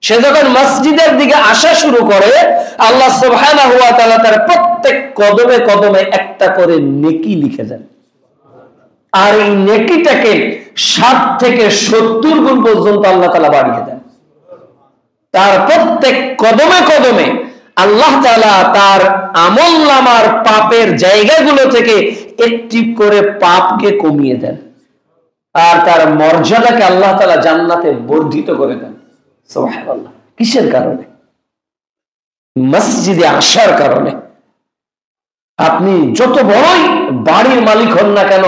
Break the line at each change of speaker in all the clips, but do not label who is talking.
সে যখন মসজিদের দিকে আসা শুরু করে, আল্লাহ সুবহানাহু ওয়া তাআলা তার প্রত্যেক কদমে কদমে একটা করে নেকি লিখে দেন। আর এই নেকিটাকে 7 থেকে 70 গুণ পর্যন্ত আল্লাহ তাআলা বাড়িয়ে দেন। তার প্রত্যেক কদমে কদমে আল্লাহ তাআলা তার আমলনামার পাপের জায়গাগুলো থেকে একটি করে পাপকে কমিয়ে দেন, আর তার মর্যাদাকে আল্লাহ তাআলা জান্নাতে বর্ধিত করে দেন। সুবহানাল্লাহ। কিসের কারণে? মসজিদে আসার কারণে। আপনি যত বড়ই বাড়ির মালিক হন না কেন,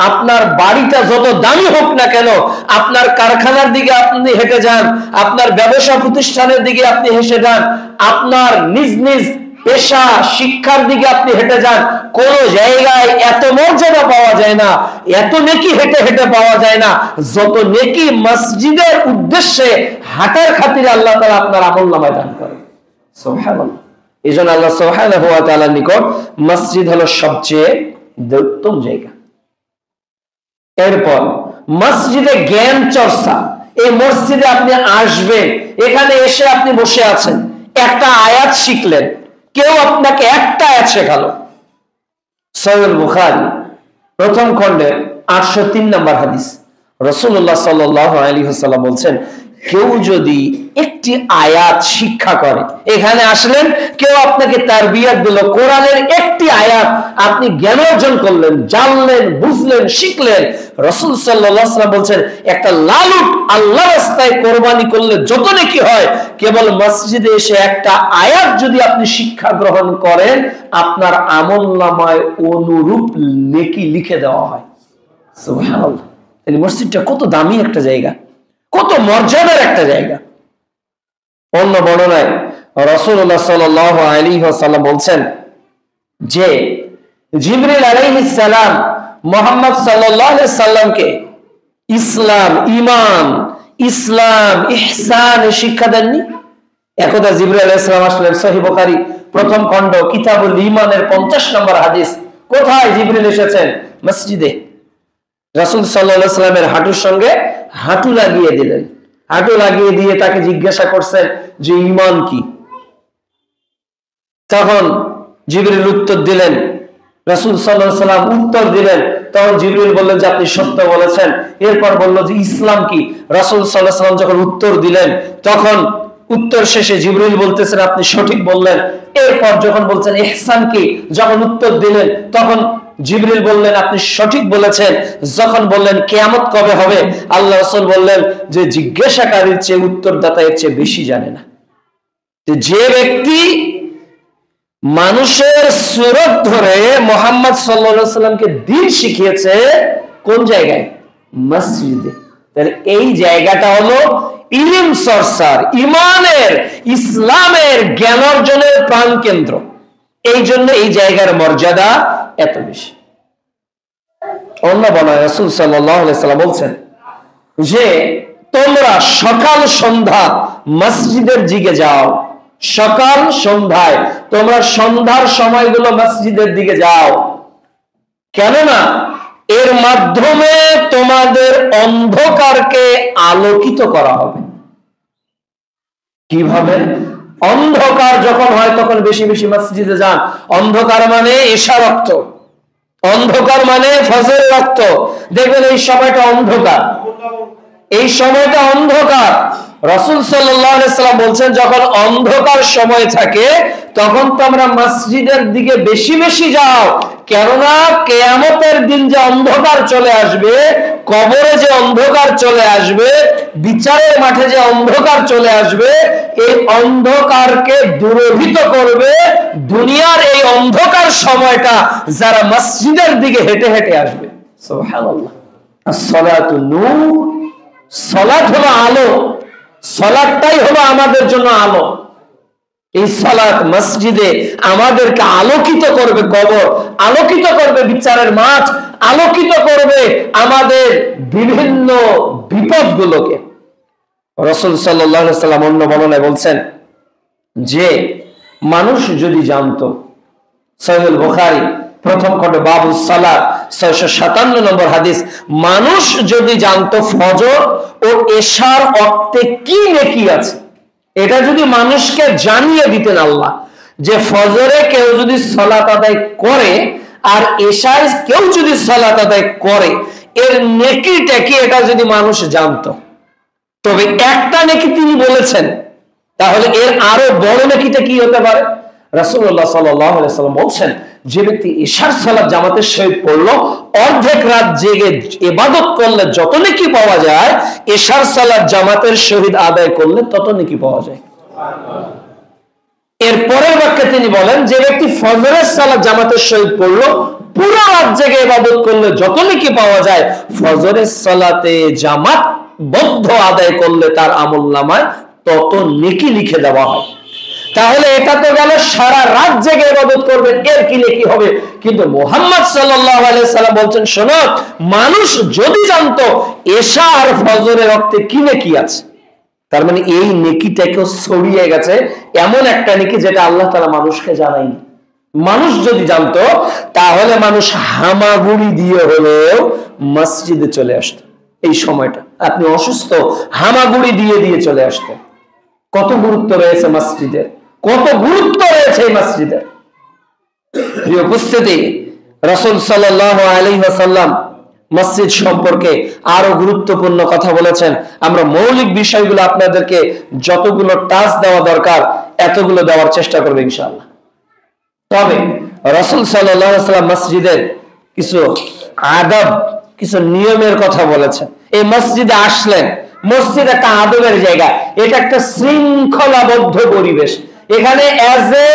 আপনার বাড়িটা যত দামি হোক না কেন, আপনার কারখানার দিকে আপনি হেঁটে যান, আপনার ব্যবসা প্রতিষ্ঠানের দিকে আপনি হেসে যান, আপনার নিজ নিজ পেশা শিক্ষার দিকে আপনি হেঁটে যান, কোন জায়গায় এত মর্যাদা পাওয়া যায় না, এত নেকি হেঁটে হেঁটে পাওয়া যায় না যত নেকি মসজিদের উদ্দেশ্যে হাঁটার খাতিরে আল্লাহ তাআলা আপনার আমলনামায় দান করেন। সুবহানাল্লাহ। এই জন্য আল্লাহ সুবহানাহু ওয়া তাআলার নিকট মসজিদ হলো সবচেয়ে উত্তম জায়গা। এরপর মসজিদে জ্ঞান চর্চা। এই মসজিদে আপনি আসবেন, এখানে এসে আপনি বসে আছেন, একটা আয়াত শিখলেন, কেউ আপনাকে একটা আয়াত শেখালো। সহিহ বুখারী প্রথম খণ্ডের 803 নম্বর হাদিস, রাসূলুল্লাহ সাল্লাল্লাহু আলাইহি ওয়াসাল্লাম বলছেন, কেউ যদি একটি আয়াত শিক্ষা করে, এখানে আসলেন, কেউ আপনাকে তারবিয়াত দিল, কোরআনের একটি আয়াত আপনি জ্ঞান অর্জন করলেন, জানলেন, বুঝলেন, শিখলেন। রাসূল সাল্লাল্লাহু আলাইহি ওয়াসাল্লাম বলছেন, একটা লালুট আল্লাহর রাস্তায় কোরবানি করলে যত নেকি হয়, কেবল মসজিদে এসে একটা আয়াত যদি আপনি শিক্ষা গ্রহণ করেন, আপনার আমলনামায় অনুরূপ নেকি লিখে দেওয়া হয়। সুবহানাল্লাহ। এই মসজিদটা কত দামি একটা জায়গা, কত মর্যাদার একটা জায়গা। অন্য বর্ণনায় রাসূলুল্লাহ সাল্লাল্লাহু আলাইহি ওয়াসাল্লাম বলছেন যে জিবরিল আলাইহিস সালাম মুহাম্মদ সাল্লাল্লাহু আলাইহি সাল্লামকে ইসলাম, ঈমান, ইসলাম, ইহসান শিক্ষা দেননি? একদা জিবরিল আলাইহিস সালাম আসলেন, সহিহ বুখারী প্রথম খণ্ড কিতাবুল ঈমানের 50 নম্বর হাদিস। কোথায় জিবরিল এসেছেন? মসজিদে। রাসূল সাল্লাল্লাহু আলাইহি সাল্লামের হাঁটুর সঙ্গে হাঁটু লাগিয়ে দিলেন, হাঁটু লাগিয়ে দিয়ে তাকে জিজ্ঞাসা করছেন যে ঈমান কি? তখন জিবরিল উত্তর দিলেন, রাসূল সাল্লাল্লাহু আলাইহি সাল্লাম উত্তর দিলেন, তখন জিবরিল বললেন যে আপনি সত্য বলেছেন। এরপর বলল যে ইসলাম কি? রাসূল সাল্লাল্লাহু আলাইহি সাল্লাম যখন উত্তর দিলেন, তখন উত্তর শেষে জিবরিল বলতেছেন আপনি সঠিক বললেন। এরপর যখন বলছেন ইহসান কি, যখন উত্তর দিলেন, তখন জিবরিল বললেন আপনি সঠিক বলেছেন। যখন বললেন কিয়ামত কবে হবে, আল্লাহ রাসূল বললেন যে জিজ্ঞাসাকারীর চেয়ে উত্তরদাতা এর চেয়ে বেশি জানে না। যে ব্যক্তি মানুষের সুরত ধরে মুহাম্মদ সাল্লাল্লাহু আলাইহি সাল্লামকে দ্বীন শিখিয়েছে, কোন জায়গায়? মসজিদে। তাহলে এই জায়গাটা হলো ইলম চর্চার, ঈমানের, ইসলামের জ্ঞান অর্জনের প্রাণ কেন্দ্র। এই জন্য এই জায়গার মর্যাদা এত বেশি। অন্য বর্ণনায় রাসূল সাল্লাল্লাহু আলাইহি সাল্লাম বলছেন যে তোমরা সকাল সন্ধ্যা মসজিদের দিকে যাও, সকাল সন্ধ্যায় তোমরা সন্ধ্যার সময়গুলো মসজিদের দিকে যাও, কেননা এর মাধ্যমে তোমাদের অন্ধকারকে আলোকিত করা হবে। কিভাবে? অন্ধকার যখন হয় তখন বেশি বেশি মসজিদে যান। অন্ধকার মানে এশা রক্ত, অন্ধকার মানে ফজর রক্ত। দেখবেন এই সময়টা অন্ধকার, এই সময়টা অন্ধকার। রাসূল সাল্লাল্লাহু আলাইহি সাল্লাম বলছেন যখন অন্ধকার সময় থাকে তখন তোমরা মসজিদের দিকে বেশি বেশি যাও, কেননা কিয়ামতের দিন যে অন্ধকার চলে আসবে, কবরে যে অন্ধকার চলে আসবে, বিচারের মাঠে যে অন্ধকার চলে আসবে, এই অন্ধকারকে দূরীভূত করবে দুনিয়ার এই অন্ধকার সময়টা যারা মসজিদের দিকে হেঁটে হেঁটে আসবে। সুবহানাল্লাহ। as-salatu নূর, সালাত হলো আলো, সালাতটাই হলো আমাদের জন্য আলো। এই সালাত মসজিদে আমাদেরকে আলোকিত করবে, কবর আলোকিত করবে, বিচারের মাঠ আলোকিত করবে, আমাদের বিভিন্ন বিপদগুলোকে। রাসূল সাল্লাল্লাহু আলাইহি সাল্লাম অন্য বর্ণনায় বলছেন যে মানুষ যদি জানতো, সহিহ বুখারী প্রথম খণ্ড বাবুস সালাত 657 নম্বর হাদিস, মানুষ যদি জানতো ফজর ও এশার অর্থে কি নেকি আছে, এটা যদি মানুষকে জানিয়ে দিতেন আল্লাহ যে ফজরে কেউ যদি সালাত আদায় করে আর এশায় কেউ যদি সালাত আদায় করে এর নেকিটা কি, এটা যদি মানুষ জানতো, তবে একটা নেকি তিনি বলেছেন, তাহলে এর আরো বড় নেকিটা কি হতে পারে? রাসূলুল্লাহ সাল্লাল্লাহু আলাইহি সাল্লাম বলছেন, যে ব্যক্তি এশার সালাত জামাতের সহিত পড়লো, অর্ধেক রাত জেগে ইবাদত করলে যত নেকি পাওয়া যায়, এশার সালাত জামাতের সহিত আদায় করলে তত নেকি পাওয়া যায়। এর পরের বাক্যে তিনি বলেন, যে ব্যক্তি ফজরের সালাত জামাতের সহিত পড়লো, পুরো রাত জেগে ইবাদত করলে যত নেকি পাওয়া যায়, ফজরের সালাতে জামাত বদ্ধ আদায় করলে তার আমলনামায় তত নেকি লিখে দেওয়া হয়। তাহলে এটা তো গেল সারা রাত জেগে ইবাদত করবেন, এর কি নেকি হবে। কিন্তু মুহাম্মদ সাল্লাল্লাহু আলাইহি সাল্লাম বলছেন, শোনো, মানুষ যদি জানতো এশা আর ফজরের রক্তে কি নেকি আছে, তার মানে এই নেকিটাকেও ছড়িয়ে গেছে এমন একটা নেকি যেটা আল্লাহ তাআলা মানুষকে জানায়নি। মানুষ যদি জানতো তাহলে মানুষ হামাগুড়ি দিয়ে হলেও মসজিদে চলে আসতো। এই সময়টা আপনি অসুস্থ, হামাগুড়ি দিয়ে দিয়ে চলে আসতেন। কত গুরুত্ব রয়েছে মসজিদের, কত গুরুত্ব রয়েছে এই মসজিদের। প্রিয় উপস্থিতি, রাসূল সাল্লাল্লাহু আলাইহি ওয়াসাল্লাম মসজিদ সম্পর্কে আরো গুরুত্বপূর্ণ কথা বলেছেন। আমরা মৌলিক বিষয়গুলো আপনাদেরকে যতগুলো টাচ দেওয়া দরকার এতগুলো দেওয়ার চেষ্টা করব ইনশাআল্লাহ। তবে রাসূল সাল্লাল্লাহু আলাইহি ওয়াসাল্লাম মসজিদের কিছু আদব, কিছু নিয়মের কথা বলেছেন। এই মসজিদে আসলেন, মসজিদ একটা আদবের জায়গা, এটা একটা শৃঙ্খলাবদ্ধ পরিবেশ। এখানে এজ এ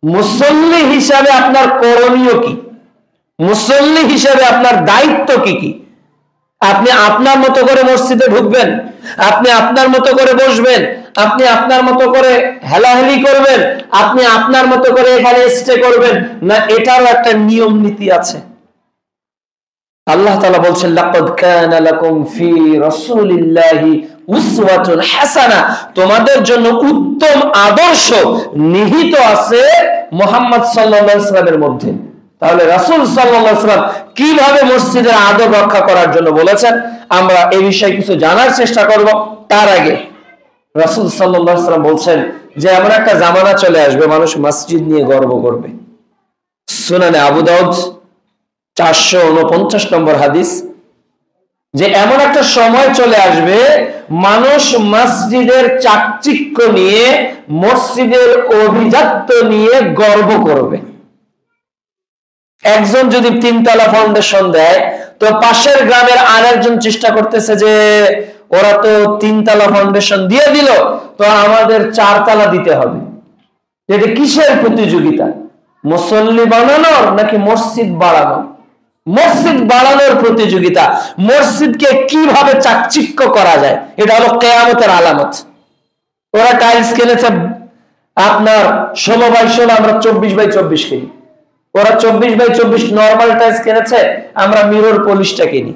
মুসল্লি হিসাবে আপনার করণীয় কি, মুসল্লি হিসেবে আপনার দায়িত্ব কি কি? আপনি আপনার মতো করে মসজিদে ঢুকবেন, আপনি আপনার মতো করে বসবেন, আপনি আপনার মতো করে হেলাহেলি করবেন, আপনি আপনার মতো করে এখানে স্টে করবেন না, এটারও একটা নিয়ম নীতি আছে। আল্লাহ তাআলা বলছেন, লাকাদ কানা লাকুম ফি রাসূলিল্লাহি উসওয়াতুন হাসানাহ, তোমাদের জন্য উত্তম আদর্শ নিহিত আছে মুহাম্মদ সাল্লাল্লাহু আলাইহি ওয়াসাল্লামের মধ্যে। তাহলে রাসূল সাল্লাল্লাহু আলাইহি ওয়াসাল্লাম কিভাবে মসজিদের আদব রক্ষা করার জন্য বলেছেন, আমরা এই বিষয়ে কিছু জানার চেষ্টা করব। তার আগে রাসূল সাল্লাল্লাহু আলাইহি ওয়াসাল্লাম বলছেন যে এমন একটা জামানা চলে আসবে মানুষ মসজিদ নিয়ে গর্ব করবে। সুনানে আবু দাউদ 449 নম্বর হাদিস, যে এমন একটা সময় চলে আসবে মানুষ মসজিদের চাকচিক্য নিয়ে, মসজিদের অভিজাত্য নিয়ে গর্ব করবে। একজন যদি 3 তলা ফাউন্ডেশন দেয়, তো পাশের গ্রামের আরেকজন চেষ্টা করতেছে যে ওরা তো 3 তলা ফাউন্ডেশন দিয়ে দিল, তো আমাদের 4 তলা দিতে হবে। এটা কিসের প্রতিযোগিতা? মুসল্লি বানানোর নাকি মসজিদ বাড়ানোর? মসজিদ বাড়ানোর প্রতিযোগিতা। মসজিদকে কিভাবে চাকচিক্য করা যায়, এটা হলো কিয়ামতের আলামত। ওরা টাইলস কিনেছে আপনার 16x16, আমরা 24x24 কিনি। ওরা 24x24 নরমাল টাইলস কিনেছে, আমরা মিরর পলিশটা কিনি।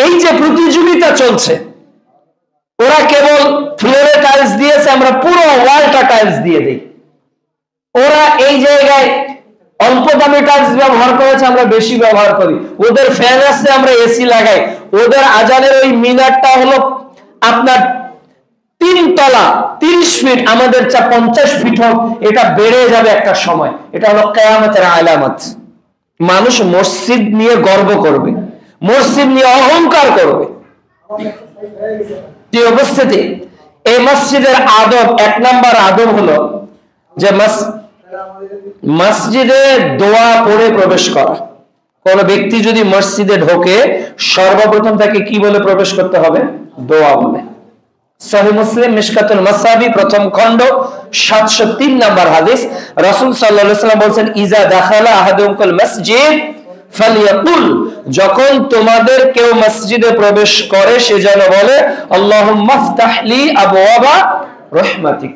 এই যে প্রতিযোগিতা চলছে, ওরা কেবল ফ্লোরে টাইলস দিয়েছে, আমরা পুরো ওয়ালটা টাইলস দিয়ে দিই। ওরা এই জায়গায় অল্প দামি টাইলস ব্যবহার করেছে, আমরা বেশি ব্যবহার করি। ওদের ফ্যান আছে, আমরা এসি লাগাই। ওদের আজানের ওই মিনারটা হলো আপনার 3 তলা 30 ফিট, আমাদের 50 ফিট হোক, এটা বেড়ে যাবে একটা সময়। এটা হলো কিয়ামতের আলামত। মানুষ মসজিদ নিয়ে গর্ব করবে, মসজিদ নিয়ে অহংকার করবে। যে অবস্থাতে এই মসজিদের আদব, 1 নাম্বার আদব হলো যে মসজিদে দোয়া পড়ে প্রবেশ করা। কোন ব্যক্তি যদি মসজিদে ঢোকে, সর্বপ্রথম তাকে কি বলে প্রবেশ করতে হবে? দোয়া বলে। সহিহ মুসলিম মিশকাতুল মাসাবি প্রথম খণ্ড 703 নাম্বার হাদিস, রাসূল সাল্লাল্লাহু আলাইহি ওয়াসাল্লাম বলেন, ইজা দাখালা আহাদুকুল মাসজিদ ফালিয়াকুল, যখন তোমাদের কেউ মসজিদে প্রবেশ করে সে যেন বলে, আল্লাহুম্মা ফতাহলি আবওয়াবা রাহমাতিক,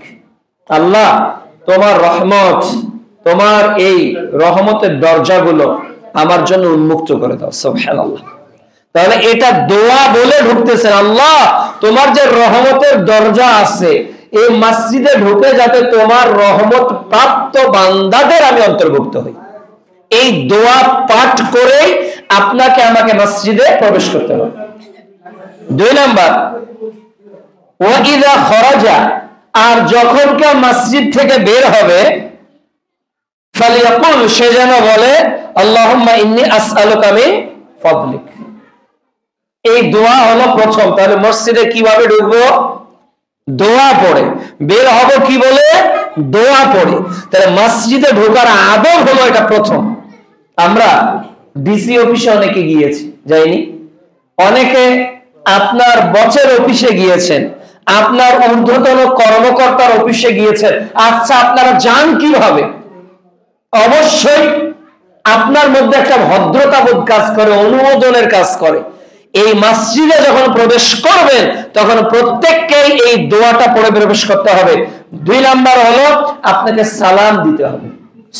আল্লাহ তোমার রহমত, তোমার এই রহমতের দরজাগুলো আমার জন্য উন্মুক্ত করে দাও। সুবহানাল্লাহ। তাহলে এটা দোয়া বলে ঢুকতেছেন, আল্লাহ তোমার যে রহমতের দরজা আছে এই মসজিদে ঢুকে যাতে তোমার রহমত প্রাপ্ত বান্দাদের আমি অন্তর্ভুক্ত হই। এই দোয়া পাঠ করে আপনাকে আমাকে মসজিদে প্রবেশ করতে হবে। 2 নাম্বার, ওয়াইদা খরাজা আর যখন কেউ মসজিদ থেকে বের হবে ফালিয়াকুল, সে যেন বলে আল্লাহুম্মা ইন্নী আসআলুকা মিন ফাদলিক। এই দোয়া হলো প্রথম। তাহলে মসজিদে কিভাবে ঢুকবো? দোয়া পড়ে। বের হব কি বলে? দোয়া পড়ে। তাহলে মসজিদে ঢোকার আদব হলো এটা প্রথম। আমরা ডিসি অফিসে অনেকে গিয়েছি, যাইনি? অনেকে আপনার বসের অফিসে গিয়েছেন, আপনার ঊর্ধ্বতন কর্মকর্তার অফিসে গিয়েছেন। আচ্ছা, আপনারা যান কিভাবে? অবশ্যই আপনার মধ্যে একটা ভদ্রতাবোধ কাজ করে, অনুমোদনের কাজ করে। এই মসজিদে যখন প্রবেশ করবেন তখন প্রত্যেককেই এই দোয়াটা পড়ে প্রবেশ করতে হবে। 2 নাম্বার হলো আপনাকে সালাম দিতে হবে।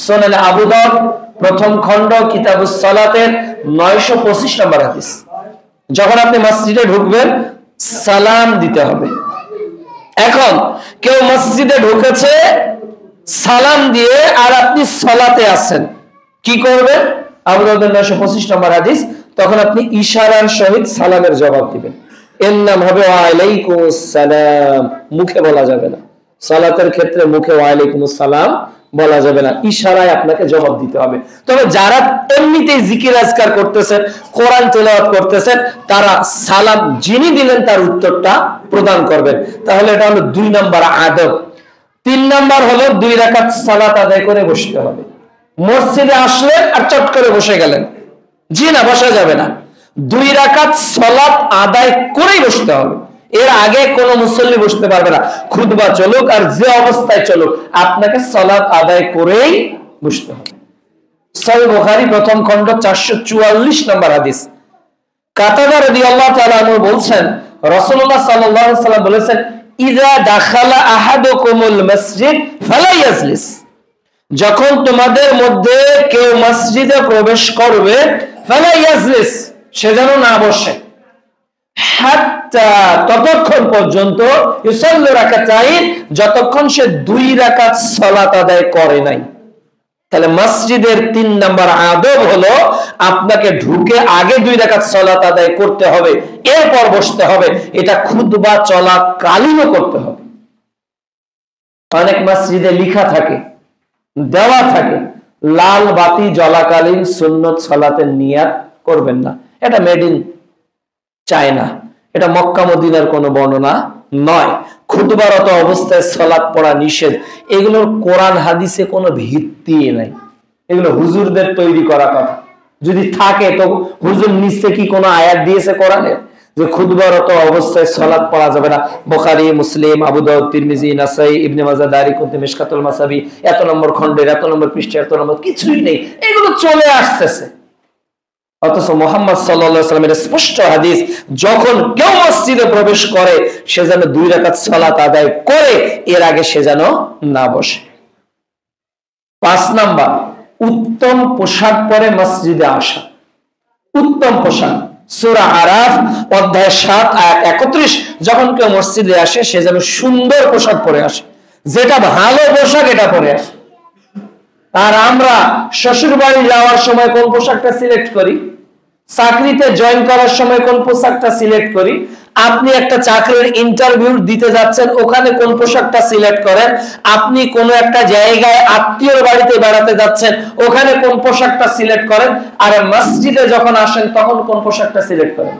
সুনানে আবু দাউদ প্রথম খণ্ড কিতাবুস সালাতের 925 নম্বর হাদিস। যখন আপনি মসজিদে ঢুকবেন সালাম দিতে হবে। এখন কেউ মসজিদে ঢুকেছে সালাম দিয়ে, আর আপনি সালাতে আছেন, কি করবেন? আবু দাউদের 925 নম্বর হাদিস। তখন আপনি ইশারার সহিত সালামের জবাব দিবেন। এর নাম হবে ওয়া আলাইকুমুস সালাম। মুখে বলা যাবে না, সালাতের ক্ষেত্রে মুখে ওয়া আলাইকুমুস সালাম বলা যাবে না, ইশারায় আপনাকে জবাব দিতে হবে। তবে যারা এমনিতেই জিকির আজকার করতেছেন, কোরআন তেলাওয়াত করতেছেন, তারা সালাম যিনি দিলেন তার উত্তরটা প্রদান করবেন। তাহলে এটা হলো 2 নাম্বার আদব। 3 নাম্বার হলো 2 রাকাত সালাত আদায় করে বসতে হবে। মসজিদে আসলেন আর চট করে বসে গেলেন, জি না, বসা যাবে না। 2 রাকাত সালাত আদায় করেই বসতে হবে। এর আগে কোন মুসল্লি বসতে পারবে না। খুতবা চলুক আর যে অবস্থায় চলুক, আপনাকে সালাত আদায় করেই বসতে হবে। সহিহ বুখারী প্রথম খণ্ড 444 নম্বর হাদিস। কাতাদা রাদিয়াল্লাহু তাআলা আনহু বলছেন, রাসূলুল্লাহ সাল্লাল্লাহু আলাইহি ওয়াসাল্লাম বলেছেন, ইযা দাখালা আহাদুকুমুল মসজিদ ফালা ইয়াজলিস। যখন তোমাদের মধ্যে কেউ মসজিদে প্রবেশ করবে, ফালা ইয়াজলিস, সে যেন না বসে, হাত্তা, ততক্ষণ পর্যন্ত, ইউসাল্লি রাকাতাইন, যতক্ষণ সে 2 রাকাত সালাত আদায় করে নাই। তাহলে মসজিদের 3 নাম্বার আদব হলো আপনাকে ঢুকে আগে 2 রাকাত সালাত আদায় করতে হবে, এরপর বসতে হবে। এটা খুতবা চলাকালীনও করতে হবে। অনেক মসজিদে লেখা থাকে, দেওয়া থাকে, লাল বাতি জ্বলাকালীন সুন্নত সালাতের নিয়াত করবেন না। এটা মেড ইন চায়না, এটা মক্কা মদিনার কোনো বর্ণনা নয়। খুতবারত অবস্থায় সালাত পড়া নিষেধ। এগুলোর কোরআন হাদিসে কোনো ভিত্তি নাই, এগুলো হুজুরদের তৈরি করা কথা। যদি থাকে তো হুজুর নিচে কি কোনো আয়াত দিয়েছে কোরআনে যে খুতবারত অবস্থায় সালাত পড়া যাবে না? বুখারী, মুসলিম, আবু দাউদ, তিরমিজি, নাসাই, ইবনে মাজাহ, দারিকুতুনি, মিশকাতুল মাসাবি, এত নম্বর খণ্ডের এত নম্বর পৃষ্ঠা, এত নম্বর, কিছুই নেই। এগুলো চলে আসতেছে। অথচ মুহাম্মদ সাল্লাল্লাহু আলাইহি ওয়াসাল্লামের স্পষ্ট হাদিস, যখন কেউ মসজিদে প্রবেশ করে সে যেন 2 রাকাত সালাত আদায় করে, এর আগে সে যেন না বসে। 5 নাম্বার, উত্তম পোশাক পরে মসজিদে আসা। উত্তম পোশাক, সূরা আরাফ অধ্যায় 7 আয়াত 31। যখন কেউ মসজিদে আসে সে যেন সুন্দর পোশাক পরে আসে, যেটা ভালো পোশাক এটা পরে আসে। আর আমরা শ্বশুর বাড়ি যাওয়ার সময় কোন পোশাকটা সিলেক্ট করি? চাকরিতে জয়েন করার সময় কোন পোশাকটা সিলেক্ট করি? আপনি একটা চাকরির ইন্টারভিউ দিতে যাচ্ছেন, ওখানে কোন পোশাকটা সিলেক্ট করেন? আপনি কোন একটা জায়গায় আত্মীয়র বাড়িতে বেড়াতে যাচ্ছেন, ওখানে কোন পোশাকটা সিলেক্ট করেন? আর মসজিদে যখন আসেন তখন কোন পোশাকটা সিলেক্ট করেন?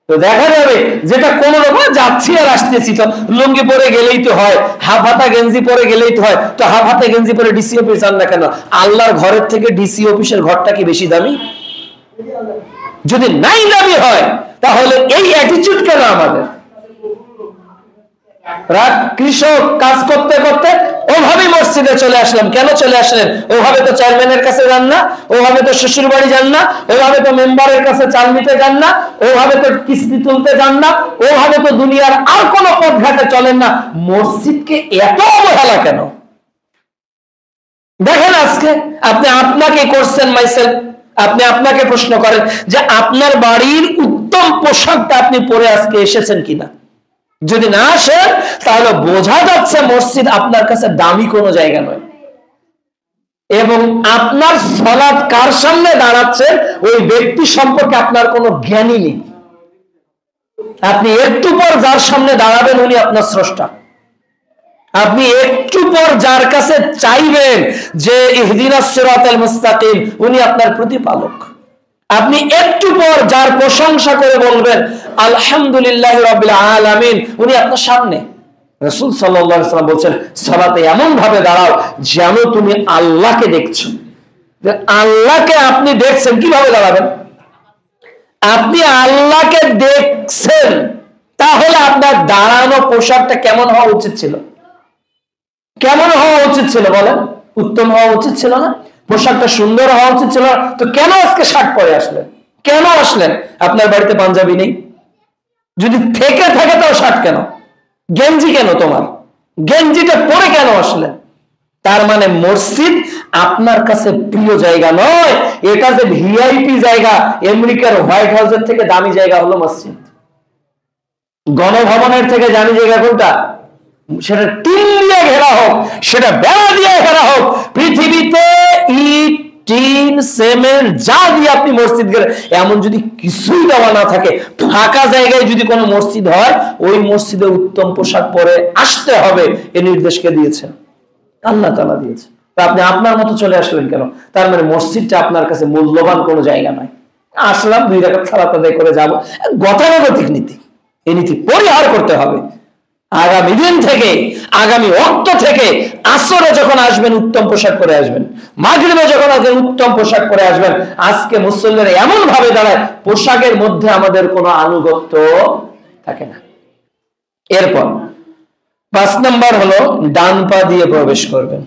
তো দেখা যাবে যেটা কোন রকম যাচ্ছি আর আসতেছি, তো লুঙ্গি পরে গেলেই তো হয়, হাফ হাতা গেঞ্জি পরে গেলেই তো হয়, তো হাফ হাতা গেঞ্জি পরে ডিসি অফিস যান না কেন? আল্লাহর ঘরের থেকে ডিসি অফিসের ঘরটা কি বেশি দামি? যদি নাই দামি হয় তাহলে এই অ্যাটিটিউড কেন আমাদের? কৃষক কাজ করতে করতে ওভাবে মসজিদে চলে আসলাম। কেন চলে আসলেন? ওভাবে তো চেয়ারম্যানের কাছে যান না, ওভাবে তো শ্বশুর বাড়ি যান না, ওভাবে তো মেম্বারের কাছে চাল নিতে যান না, ওভাবে তো কিস্তি তুলতে যান না, ওভাবে তো দুনিয়ার আর কোনো পথ ঘাটে চলেন না। মসজিদকে এত অবহেলা কেন? দেখেন আজকে আপনি আপনাকে করছেন, মাইসেলফ, আপনি আপনাকে প্রশ্ন করেন যে আপনার বাড়ির উত্তম পোশাকটা আপনি পরে আজকে এসেছেন কিনা। যদি না আসেন তাহলে বোঝা যাচ্ছে মসজিদ আপনার কাছে দামি কোনো জায়গা নয়। এবং আপনার সালাত কার সামনে দাঁড়াচ্ছে ওই ব্যক্তি সম্পর্কে আপনার কোনো জ্ঞানই নেই। আপনি একটু পর যার সামনে দাঁড়াবেন উনি আপনার স্রষ্টা। আপনি একটু পর যার কাছে চাইবেন যে ইহদিনাস সিরাতাল মুস্তাকিম, উনি আপনার প্রতিপালক। আপনি একটু পর যার প্রশংসা করে বলবেন আলহামদুলিল্লাহি রাব্বিল আলামিন, উনি আপনার সামনে। রাসূল সাল্লাল্লাহু আলাইহি ওয়াসাল্লাম বলেন, সালাতে এমন ভাবে দাঁড়াও যেন তুমি আল্লাহকে দেখছো। আল্লাহকে আপনি দেখছেন, কিভাবে দাঁড়াবেন? আপনি আল্লাহকে দেখছেন, তাহলে আপনার দাঁড়ানো পোশাকটা কেমন হওয়া উচিত ছিল? কেমন হওয়া উচিত ছিল বলেন? উত্তম হওয়া উচিত ছিল না? পোশাকটা সুন্দর হওয়া উচিত ছিল না? তো কেন আজকে শার্ট পরে আসলেন? কেন আসলেন? আপনার বাড়িতে পাঞ্জাবি নেই? যদি থেকে থাকে তাও শার্ট কেন? গেঞ্জি কেন তোমার? গেঞ্জিটা পরে কেন আসলেন? তার মানে মসজিদ আপনার কাছে প্রিয় জায়গা নয়, এটা যে ভিআইপি জায়গা, আমেরিকার হোয়াইট হাউসের থেকে দামি জায়গা হলো মসজিদ। গণভবনের থেকে দামি জায়গা কোনটা? সেটা টিন দিয়ে ঘেরা হোক, সেটা বেড়া দিয়ে ঘেরা হোক, পৃথিবীতে ইট, টিন, সিমেন্ট যা দিয়ে আপনি মসজিদ গেলে, এমন যদি কিছুই দেওয়া না থাকে, ফাঁকা জায়গায় যদি কোনো মসজিদ হয়, ওই মসজিদে উত্তম পোশাক পরে আসতে হবে, এই নির্দেশকে দিয়েছেন আল্লাহ তাআলা দিয়েছে। তা আপনি আপনার মতো চলে আসলেন কেন? তার মানে মসজিদটা আপনার কাছে মূল্যবান কোনো জায়গা নয়। আসলাম 2 রাকাত সালাত আদায় করে যাব, গতানুগতিক নীতি, এই নীতি পরিহার করতে হবে। আগামী দিন থেকে, আগামী ওয়াক্ত থেকে আসরে যখন আসবেন উত্তম পোশাক পরে আসবেন, মাগরিবে যখন আসবেন উত্তম পোশাক পরে আসবেন। আজকে মুসল্লিরা এমন ভাবে দাঁড়ায়, পোশাকের মধ্যে আমাদের কোনো আনুগত্য থাকে না। এরপর 5 নাম্বার হলো ডান পা দিয়ে প্রবেশ করবেন।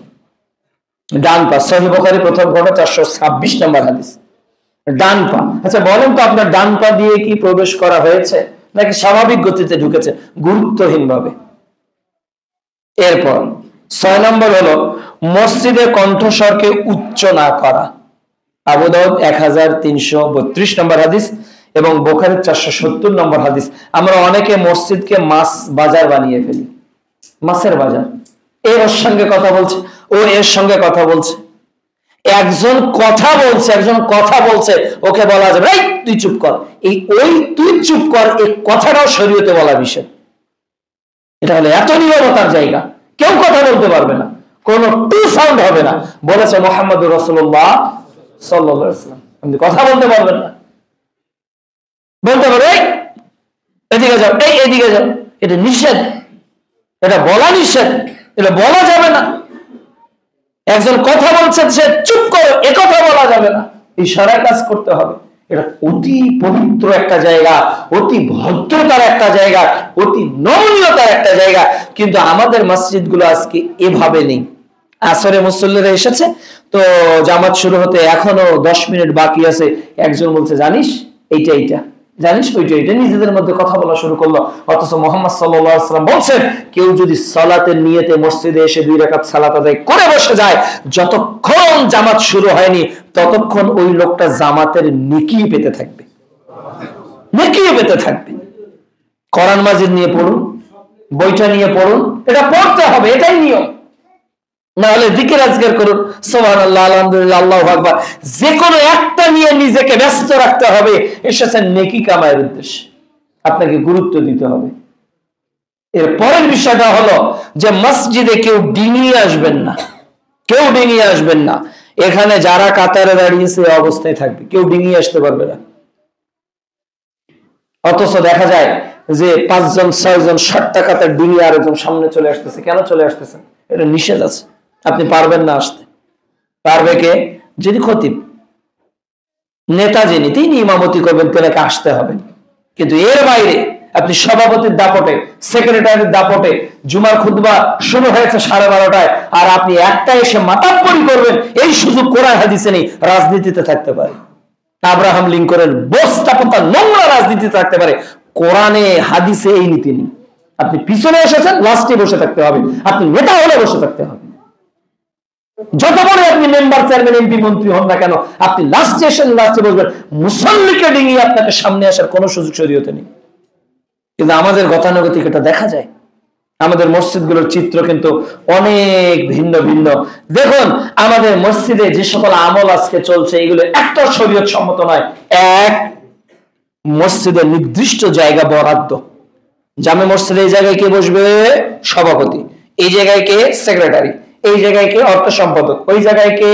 ডান পা, সহিহ বুখারী প্রথম খণ্ড 426 নম্বর হাদিস। ডান পা। আচ্ছা বলেন তো, আপনার ডান পা দিয়ে কি প্রবেশ করা হয়েছে নাকি স্বাভাবিক গতিতে ঢুকেছে? গুরুত্বহীন ভাবে। এরপর 6 নম্বর হলো মসজিদে কণ্ঠস্বরকে উচ্চ না করা। আবু দাউদ 1332 নম্বর হাদিস এবং বুখারী 470 নম্বর হাদিস। আমরা অনেকে মসজিদকে মাছ বাজার বানিয়ে ফেলি, মাছের বাজার। ওর সঙ্গে কথা বলছে, ও এর সঙ্গে কথা বলছে, একজন কথা বলছে, একজন কথা বলছে, ওকে বলা যাবে এই তুই চুপ কর। এই ওই তুই চুপ কর, এই কথাটাও শরীয়তে বলা বিষয়। এটা হলো এত নীরবতার জায়গা, কেউ কথা বলতে পারবে না, কোন টু সাউন্ড হবে না। বলেছে মুহাম্মদুর রাসূলুল্লাহ সাল্লাল্লাহু আলাইহি ওয়াসাল্লাম, আপনি কথা বলতে পারবেন না। বলতে পারবে এই এদিকে যাও, এই এদিকে যাও, এটা নিষেধ, এটা বলা নিষেধ, এটা বলা যাবে না। একজন কথা বলছে, সে চুপ করো, এ কথা বলা যাবে না, ইশারায় কাজ করতে হবে। এটা অতি পবিত্র একটা জায়গা, অতি ভদ্রতার একটা জায়গা, অতি নমনীয়তার একটা জায়গা। কিন্তু আমাদের মসজিদগুলো আজকে এভাবে নেই। আসরে মুসল্লিরা এসেছে, তো জামাত শুরু হতে এখনো 10 মিনিট বাকি আছে, একজন বলছে জানিস এইটা এইটা, জানিস ওইটা এইটা, নিজেদের মধ্যে কথা বলা শুরু করলো। অথচ মুহাম্মদ সাল্লাল্লাহু আলাইহি ওয়াসাল্লাম বলছেন, কেউ যদি সালাতের নিয়তে মসজিদে এসে 2 রাকাত সালাত আদায় করে বসে যায়, যতক্ষণ জামাত শুরু হয়নি ততক্ষণ ওই লোকটা জামাতের নেকি পেতে থাকবে, নেকি পেতে থাকবে। কোরআন মাজিদ নিয়ে পড়ুন, বইটা নিয়ে পড়ুন, এটা পড়তে হবে, এটাই নিয়ম। না হলে জিকির আজকার করুন, সুবহানাল্লাহ, আলহামদুলিল্লাহ, আল্লাহু আকবার, যে কোনো একটা নিয়ে নিজেকে ব্যস্ত রাখতে হবে। এসেছেন নেকি কামায়ের উদ্দেশ্যে, আপনাকে গুরুত্ব দিতে হবে। এর পরের বিষয়টা হলো যে মসজিদে কেউ ডিঙিয়ে আসবেন না, কেউ ডিঙিয়ে আসবেন না। এখানে যারা কাতারে দাঁড়িয়েছে অবস্থায় থাকবে, কেউ ডিঙিয়ে আসতে পারবে না। অথচ দেখা যায় যে 5 জন 6 জন 60টা কাতার ডিঙিয়ে আরেকজন সামনে চলে আসতেছে। কেন চলে আসতেছেন? এটা নিষেধ আছে, আপনি পারবেন না আসতে। পারবে কে? যিনি খতিব, নেতা, যিনি, তিনি ইমামতি করবেন, তেনাকে আসতে হবে। কিন্তু এর বাইরে আপনি সভাপতির দাপটে, সেক্রেটারির দাপটে, জুমার খুতবা শুরু হয়েছে 12:30টায়, আর আপনি একটা এসে মাতাব্বরি করবেন, এই সুযোগ কোরআন হাদিসে নেই। রাজনীতিতে থাকতে পারে, আব্রাহাম লিঙ্কনের বস্তাপতা নোংরা রাজনীতিতে থাকতে পারে, কোরআনে হাদিসে এই নীতি নেই। আপনি পিছনে এসেছেন, লাস্টে বসে থাকতে হবে, আপনি নেতা হলে বসে থাকতে হবে। যত বড় আপনি মেম্বার, চেয়ারম্যান, এমপি, মন্ত্রী হন না কেন, আপনি লাস্টে এসেন, লাস্টে বসবেন। মুসল্লিকে ডিঙিয়ে আপনাকে সামনে আসার কোনো সুযোগ শরীয়তে নেই। কিন্তু আমাদের গতানুগতিক এটা দেখা যায়। আমাদের মসজিদগুলোর চিত্র কিন্তু অনেক ভিন্ন ভিন্ন। দেখুন আমাদের মসজিদে যে সকল আমল আজকে চলছে, এগুলো একটা শরীয়ত সম্মত নয়। এক, মসজিদের নির্দিষ্ট জায়গা বরাদ্দ। জামে মসজিদে এই জায়গায় কে বসবে? সভাপতি। এই জায়গায় কে সেক্রেটারি, এই জায়গায় কে অর্থ সম্পাদক, ওই জায়গায় কে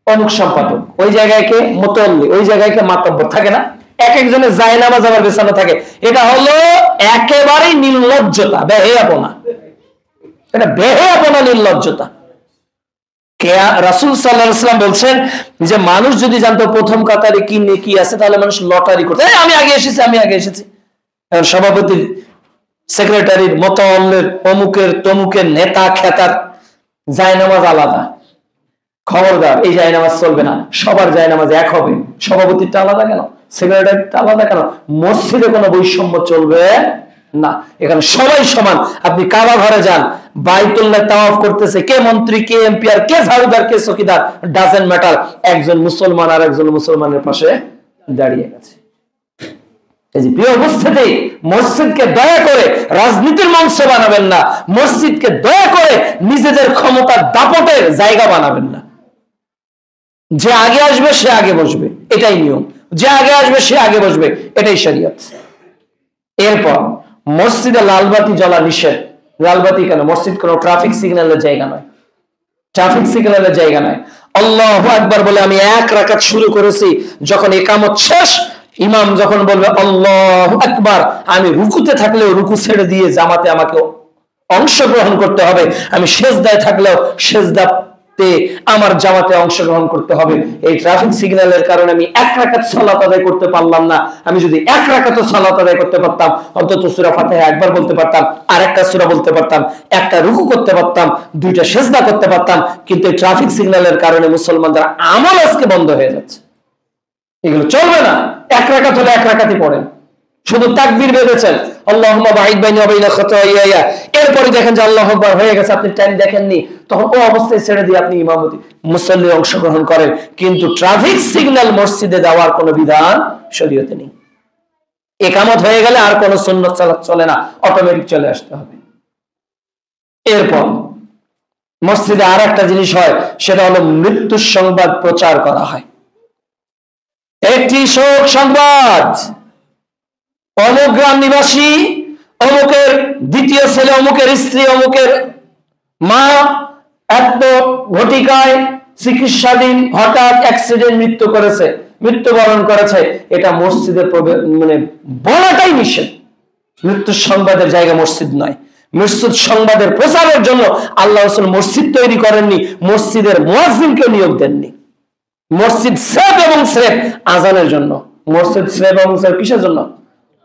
অমুক সম্পাদক, ওই জায়গায় কে মুতল্লি, ওই জায়গায় কে মাতব্বর, থাকে না? এক একজনের জায়নামাজ আবার বেছানো থাকে। এটা হলো একেবারেই নির্লজ্জতা, বেহেয়াপনা। এটা বেহেয়াপনা, নির্লজ্জতা। রাসূল সাল্লাল্লাহু আলাইহি ওয়াসাল্লাম বলছেন যে মানুষ যদি জানতো প্রথম কাতারে কি নেকি আছে, তাহলে মানুষ লটারি করতো, আমি আগে এসেছি, আমি আগে এসেছি। এখন সভাপতির, সেক্রেটারির, মোতাওয়াল্লির, অমুকের তমুকের, নেতা খেতার জায়নামাজ আলাদা। খবরদার, এই জায়নামাজ চলবে না। সবার জায়নামাজ এক হবে। সভাপতিরটা আলাদা কেন, সেক্রেটারিটা আলাদা কেন? মসজিদে কোনো বৈষম্য চলবে না, এখানে সবাই সমান। আপনি কাবা ঘরে যান, বাইতুল্লাহ তাওয়াফ করতেছে, কে মন্ত্রী, কে এমপি, আর কে ঝাড়ুদার, কে চকিদার, ডাজেন্ট ম্যাটার। একজন মুসলমান আর একজন মুসলমানের পাশে দাঁড়িয়ে গেছে। এই যে প্রিয় উপস্থিতি, মসজিদকে দয়া করে রাজনীতির মঞ্চ বানাবেন না, মসজিদকে দয়া করে নিজেদের ক্ষমতার দাপটের জায়গা বানাবেন না। যে আগে আসবে সে আগে বসবে, এটাই নিয়ম। যে আগে আসবে সে আগে বসবে, এটাই শরীয়ত। এরপর মসজিদে লালবাতি জ্বলা নিষেধ। লালবাতি কেন? মসজিদ কোনো ট্রাফিক সিগন্যালের জায়গা নয়, ট্রাফিক সিগন্যালের জায়গা নয়। আল্লাহু আকবার বলে আমি এক রাকাত শুরু করেছি, যখন ইকামত শেষ, ইমাম যখন বলবে আল্লাহু আকবার, আমি রুকুতে থাকলেও রুকু ছেড়ে দিয়ে জামাতে আমাকে অংশগ্রহণ করতে হবে। আমি সেজদায় থাকলেও সেজদাতে আমার জামাতে অংশগ্রহণ করতে হবে। এই ট্রাফিক সিগন্যালের কারণে আমি এক রাকাত সালাত আদায় করতে পারলাম না। আমি যদি এক রাকাত সালাত আদায় করতে পারতাম, অন্তত সূরা ফাতিহা একবার বলতে পারতাম, আর একটা সূরা বলতে পারতাম, একটা রুকু করতে পারতাম, দুইটা সেজদা করতে পারতাম। কিন্তু এই ট্রাফিক সিগন্যালের কারণে মুসলমানদের আমল আজকে বন্ধ হয়ে যাচ্ছে। এগুলো চলবে না। এক রাকাত হলে এক রাকাতই পড়েন, শুধু তাকবীর বেঁধেছেন, আল্লাহুম্মা বাঈদ বাইনি ওয়া বাইনা খাতায়ায়া, এরপরে দেখেন যে আল্লাহু আকবার হয়ে গেছে, আপনি টাইম দেখেননি, তখন ও অবস্থায় ছেড়ে দিয়ে আপনি ইমামতি মুসল্লি অংশগ্রহণ করেন। কিন্তু ট্রাফিক সিগন্যাল মসজিদে দেওয়ার কোনো বিধান শরীয়তে নেই। ইকামত হয়ে গেলে আর কোনো সুন্নত সালাত চলে না, অটোমেটিক চলে আসতে হবে। এরপর মসজিদে আর একটা জিনিস হয়, সেটা হলো মৃত্যুর সংবাদ প্রচার করা হয়। একটি শোক সংবাদ, অমুক গ্রাম নিবাসী, অমুকের দ্বিতীয় ছেলে, অমুকের স্ত্রী, অমুকের মা এত ঘটিকায় চিকিৎসাধীন হঠাৎ অ্যাক্সিডেন্ট মৃত্যু করেছে, মৃত্যুবরণ করেছে। এটা মসজিদে মানে বলাটাই নিষেধ। মৃত্যুর সংবাদের জায়গা মসজিদ নয়। মসজিদ সংবাদের প্রচারের জন্য আল্লাহ রাসূল মসজিদ তৈরি করেননি, মসজিদের মুয়াজ্জিনকে নিয়োগ দেননি। মসজিদ স্রেফ এবং স্রেফ আজানের জন্য। মসজিদ স্রেফ এবং স্রেফ কিসের জন্য?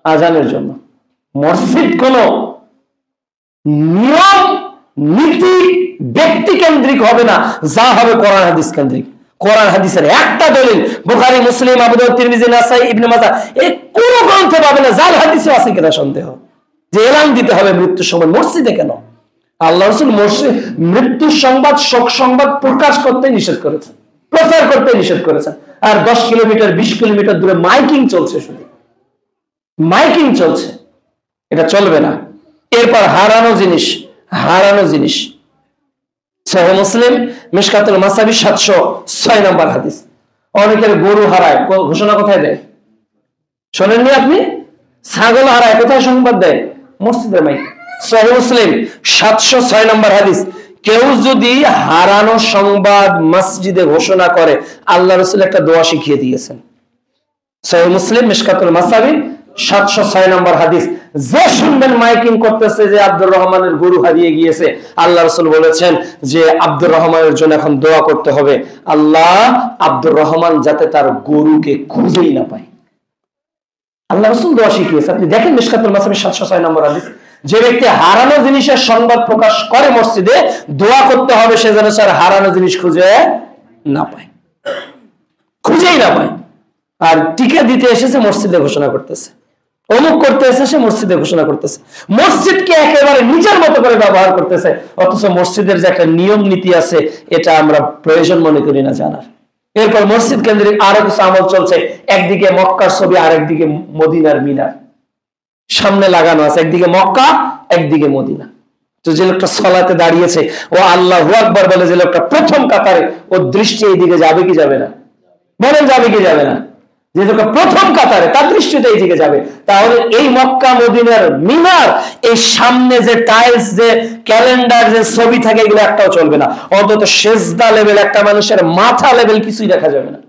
আজানের জন্য। মসজিদ কোন নিয়ম নীতি ব্যক্তি কেন্দ্রিক হবে না, যা হবে কোরআন হাদিস কেন্দ্রিক। কোরআন হাদিসের একটা দলিল বুখারী, মুসলিম, আবু দাউদ, তিরমিজি, নাসাই, ইবনে মাজাহ, এই কোন গ্রন্থে পাবে না। জাল হাদিসে আছে কিনা সন্দেহ, যে এলান দিতে হবে মৃত্যুর সময়। মসজিদে কেন? আল্লাহ রাসূল মসজিদ মৃত্যুর সংবাদ, শোক সংবাদ প্রকাশ করতে নিষেধ করেছেন, প্রচার করতে নিষেধ করেছেন। আর 10 কিলোমিটার 20 কিলোমিটার দূরে মাইকিং চলছে, শুধু মাইকিং চলছে, এটা চলবে না। এরপর হারানো জিনিস, হারানো জিনিস। সহিহ মুসলিম মিশকাতুল মাসাবি 706 নম্বর হাদিস। অনেকের গরু হারায়, ঘোষণা কোথায় দেয় শোনেননি আপনি? ছাগল হারায়, কোথায় সংবাদ দেয়? মসজিদের মাইক। সহিহ মুসলিম 706 নম্বর হাদিস। কেউ যদি হারানো সংবাদ মসজিদে ঘোষণা করে, আল্লাহ রাসূল একটা দোয়া শিখিয়ে দিয়েছেন। সহিহ মুসলিম মিশকাতুল মাসাবি 706 নম্বর হাদিস। যে শুনবেন মাইকিং করতেছে যে আব্দুর রহমানের গরু হারিয়ে গিয়েছে, আল্লাহ রাসূল বলেছেন যে আব্দুর রহমানের জন্য এখন দোয়া করতে হবে, আল্লাহ আব্দুর রহমান যাতে তার গরুকে খুঁজেই না পায়। আল্লাহ রাসূল দোয়া শিখিয়েছে, আপনি দেখেন মিশকাতুল মাসাবি 706 নম্বর হাদিস। যে ব্যক্তি হারানো জিনিসের সংবাদ প্রকাশ করে মসজিদে, দোয়া করতে হবে সে যেন তার হারানো জিনিস খুঁজে না পায়, খুঁজেই না পায়। আর টিকা দিতে এসেছে মসজিদে ঘোষণা করতেছে, অমুক করতে এসেছে মসজিদে ঘোষণা করতেছে, মসজিদকে একেবারে নিজের মতো করে ব্যবহার করতেছে। অথচ মসজিদের যে একটা নিয়ম নীতি আছে, এটা আমরা প্রয়োজন মনে করি না জানার। এরপর মসজিদ কেন্দ্রিক আরো কিছু আমল চলছে। একদিকে মক্কার ছবি, আর একদিকে মদিনার মিনার সামনে লাগানো আছে, একদিকে মক্কা, একদিকে মদিনা। তো যে লোকটা সালাতে দাঁড়িয়েছে, ও আল্লাহু আকবার বলে, যে লোকটা প্রথম কাতারে, ওর দৃষ্টি এইদিকে যাবে কি যাবে না? বলেন যাবে কি যাবে না? যেহেতু প্রথম কাতারে, তার দৃষ্টিতে এই দিকে যাবে। তাহলে এই মক্কা মদিনার মিনার, এই সামনে যে টাইলস, যে ক্যালেন্ডার, যে ছবি থাকে, এগুলো একটাও চলবে না। অন্তত সেজদা লেভেল, একটা মানুষের মাথা লেভেল কিছুই দেখা যাবে না।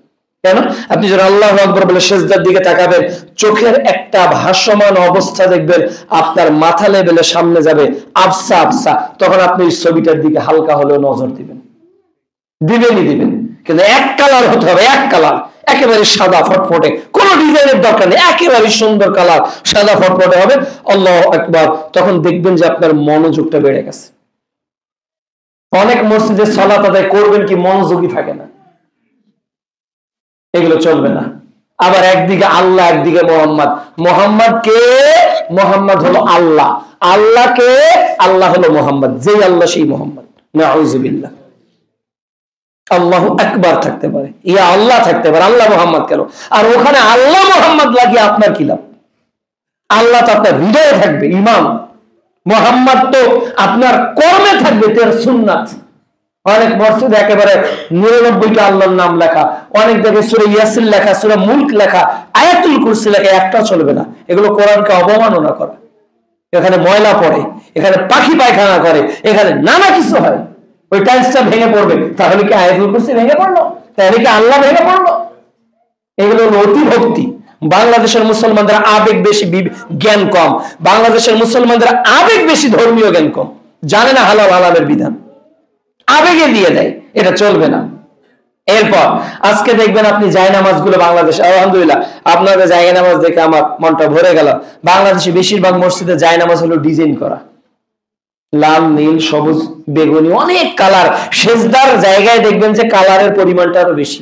কেন? আপনি যখন আল্লাহু আকবার বলে সেজদার দিকে তাকাবেন, চোখের একটা ভাসমান অবস্থা দেখবেন, আপনার মাথা লেভেলে সামনে যাবে আবসা আবসা। তখন আপনি এই ছবিটার দিকে হালকা হলেও নজর দিবেন, দিবেনই দিবেন। কিন্তু এক কালার হতে হবে, এক কালার, একেবারে সাদা ফটফটে, কোন ডিজাইনের দরকার নেই, একেবারে সুন্দর কালার, সাদা ফটফটে হবে। আল্লাহু আকবার। তখন দেখবেন যে আপনার মনোযোগটা বেড়ে গেছে। অনেক মসজিদে সালাত আদায় করবেন কি মনোযোগী থাকে না, এগুলো চলবে না। আবার একদিকে আল্লাহ, একদিকে মোহাম্মদ। মোহাম্মদ কে? মোহাম্মদ হলো আল্লাহ। আল্লাহ কে? আল্লাহ হলো মোহাম্মদ। যেই আল্লাহ সেই মোহাম্মদ। নাউযুবিল্লাহ। আল্লাহু আকবার থাকতে পারে, ইয়া আল্লাহ থাকতে পারে, আল্লাহ মোহাম্মদ কেন? আর ওখানে আল্লাহ মোহাম্মদ লাগিয়ে আপনার কি লাভ? আল্লাহ তো আপনার হৃদয়ে থাকবে, ইমান। মোহাম্মদ তো আপনার কর্মে থাকবে, তার সুন্নাত। অনেক মসজিদে একেবারে 99টা আল্লাহর নাম লেখা, অনেক জায়গায় সূরা ইয়াসিন লেখা, সূরা মুলক লেখা, আয়াতুল কুরসি লেখা, একটাও চলবে না। এগুলো কোরআনকে অবমাননা করা। এখানে ময়লা পড়ে, এখানে পাখি পায়খানা করে, এখানে নানা কিছু হয়। ওই টাইলসটা ভেঙে পড়বে, তাহলে কি আয়াতুল কুরসি ভেঙে পড়লো? তাহলে কি আল্লাহ ভেঙে পড়লো? এগুলো হলো অতি ভক্তি। বাংলাদেশের মুসলমানদের আবেগ বেশি, জ্ঞান কম। বাংলাদেশের মুসলমানদের আবেগ বেশি, ধর্মীয় জ্ঞান কম, জানে না হালাল হালালের বিধান, আবেগে দিয়ে দেয়। এটা চলবে না। এরপর আজকে দেখবেন আপনি জায়নামাজ গুলো বাংলাদেশে, আলহামদুলিল্লাহ আপনাদের জায়নামাজ দেখে আমার মনটা ভরে গেল। বাংলাদেশে বেশিরভাগ মসজিদে জায়নামাজ হলো ডিজাইন করা, লাল, নীল, সবুজ, বেগুনি, অনেক কালার। সেজদার জায়গায় দেখবেন যে কালারের পরিমাণটা আরো বেশি,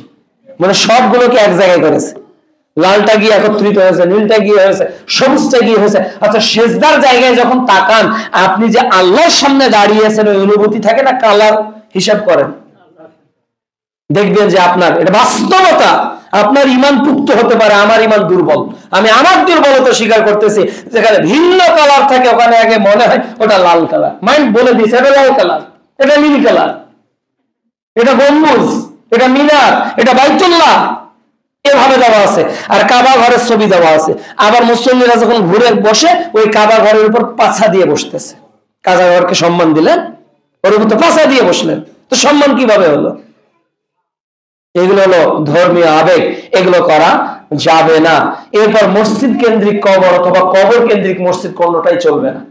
মানে সবগুলোকে এক জায়গায় করেছে। লালটা গিয়ে একত্রিত হয়েছে, নীলটা গিয়ে হয়েছে, সবুজটা গিয়ে হয়েছে। আচ্ছা, সেজদার জায়গায় যখন তাকান, আপনি যে আল্লাহর সামনে দাঁড়িয়েছেন, ওই অনুভূতি থাকে না? কালার হিসাব করেন, দেখবেন যে আপনার এটা বাস্তবতা। আপনার ইমান পুক্ত হতে পারে, আমার ইমান দুর্বল, আমি আমার দুর্বলতা স্বীকার করতেছি। যেখানে ভিন্ন কালার থাকে, ওখানে আগে মনে হয় ওটা লাল কালার, মাইন্ড বলে দিয়েছে এটা লাল কালার, এটা নীল কালার, এটা গম্বুজ, এটা মিনার, এটা বাইতুল্লাহ, এভাবে দেওয়া আছে। আর কাবা ঘরের ছবি দেওয়া আছে। আবার মুসল্লিরা যখন ঘুরে বসে, ওই কাবা ঘরের উপর পাছা দিয়ে বসতেছে। কাবা ঘরকে সম্মান দিলেন, ওর উপর তো পাছা দিয়ে বসলেন, তো সম্মান কিভাবে হলো? এগুলো হলো ধর্মীয় আবেগ, এগুলো করা যাবে না। এরপর মসজিদ কেন্দ্রিক কবর অথবা কবর কেন্দ্রিক মসজিদ কোনটাই চলবে না।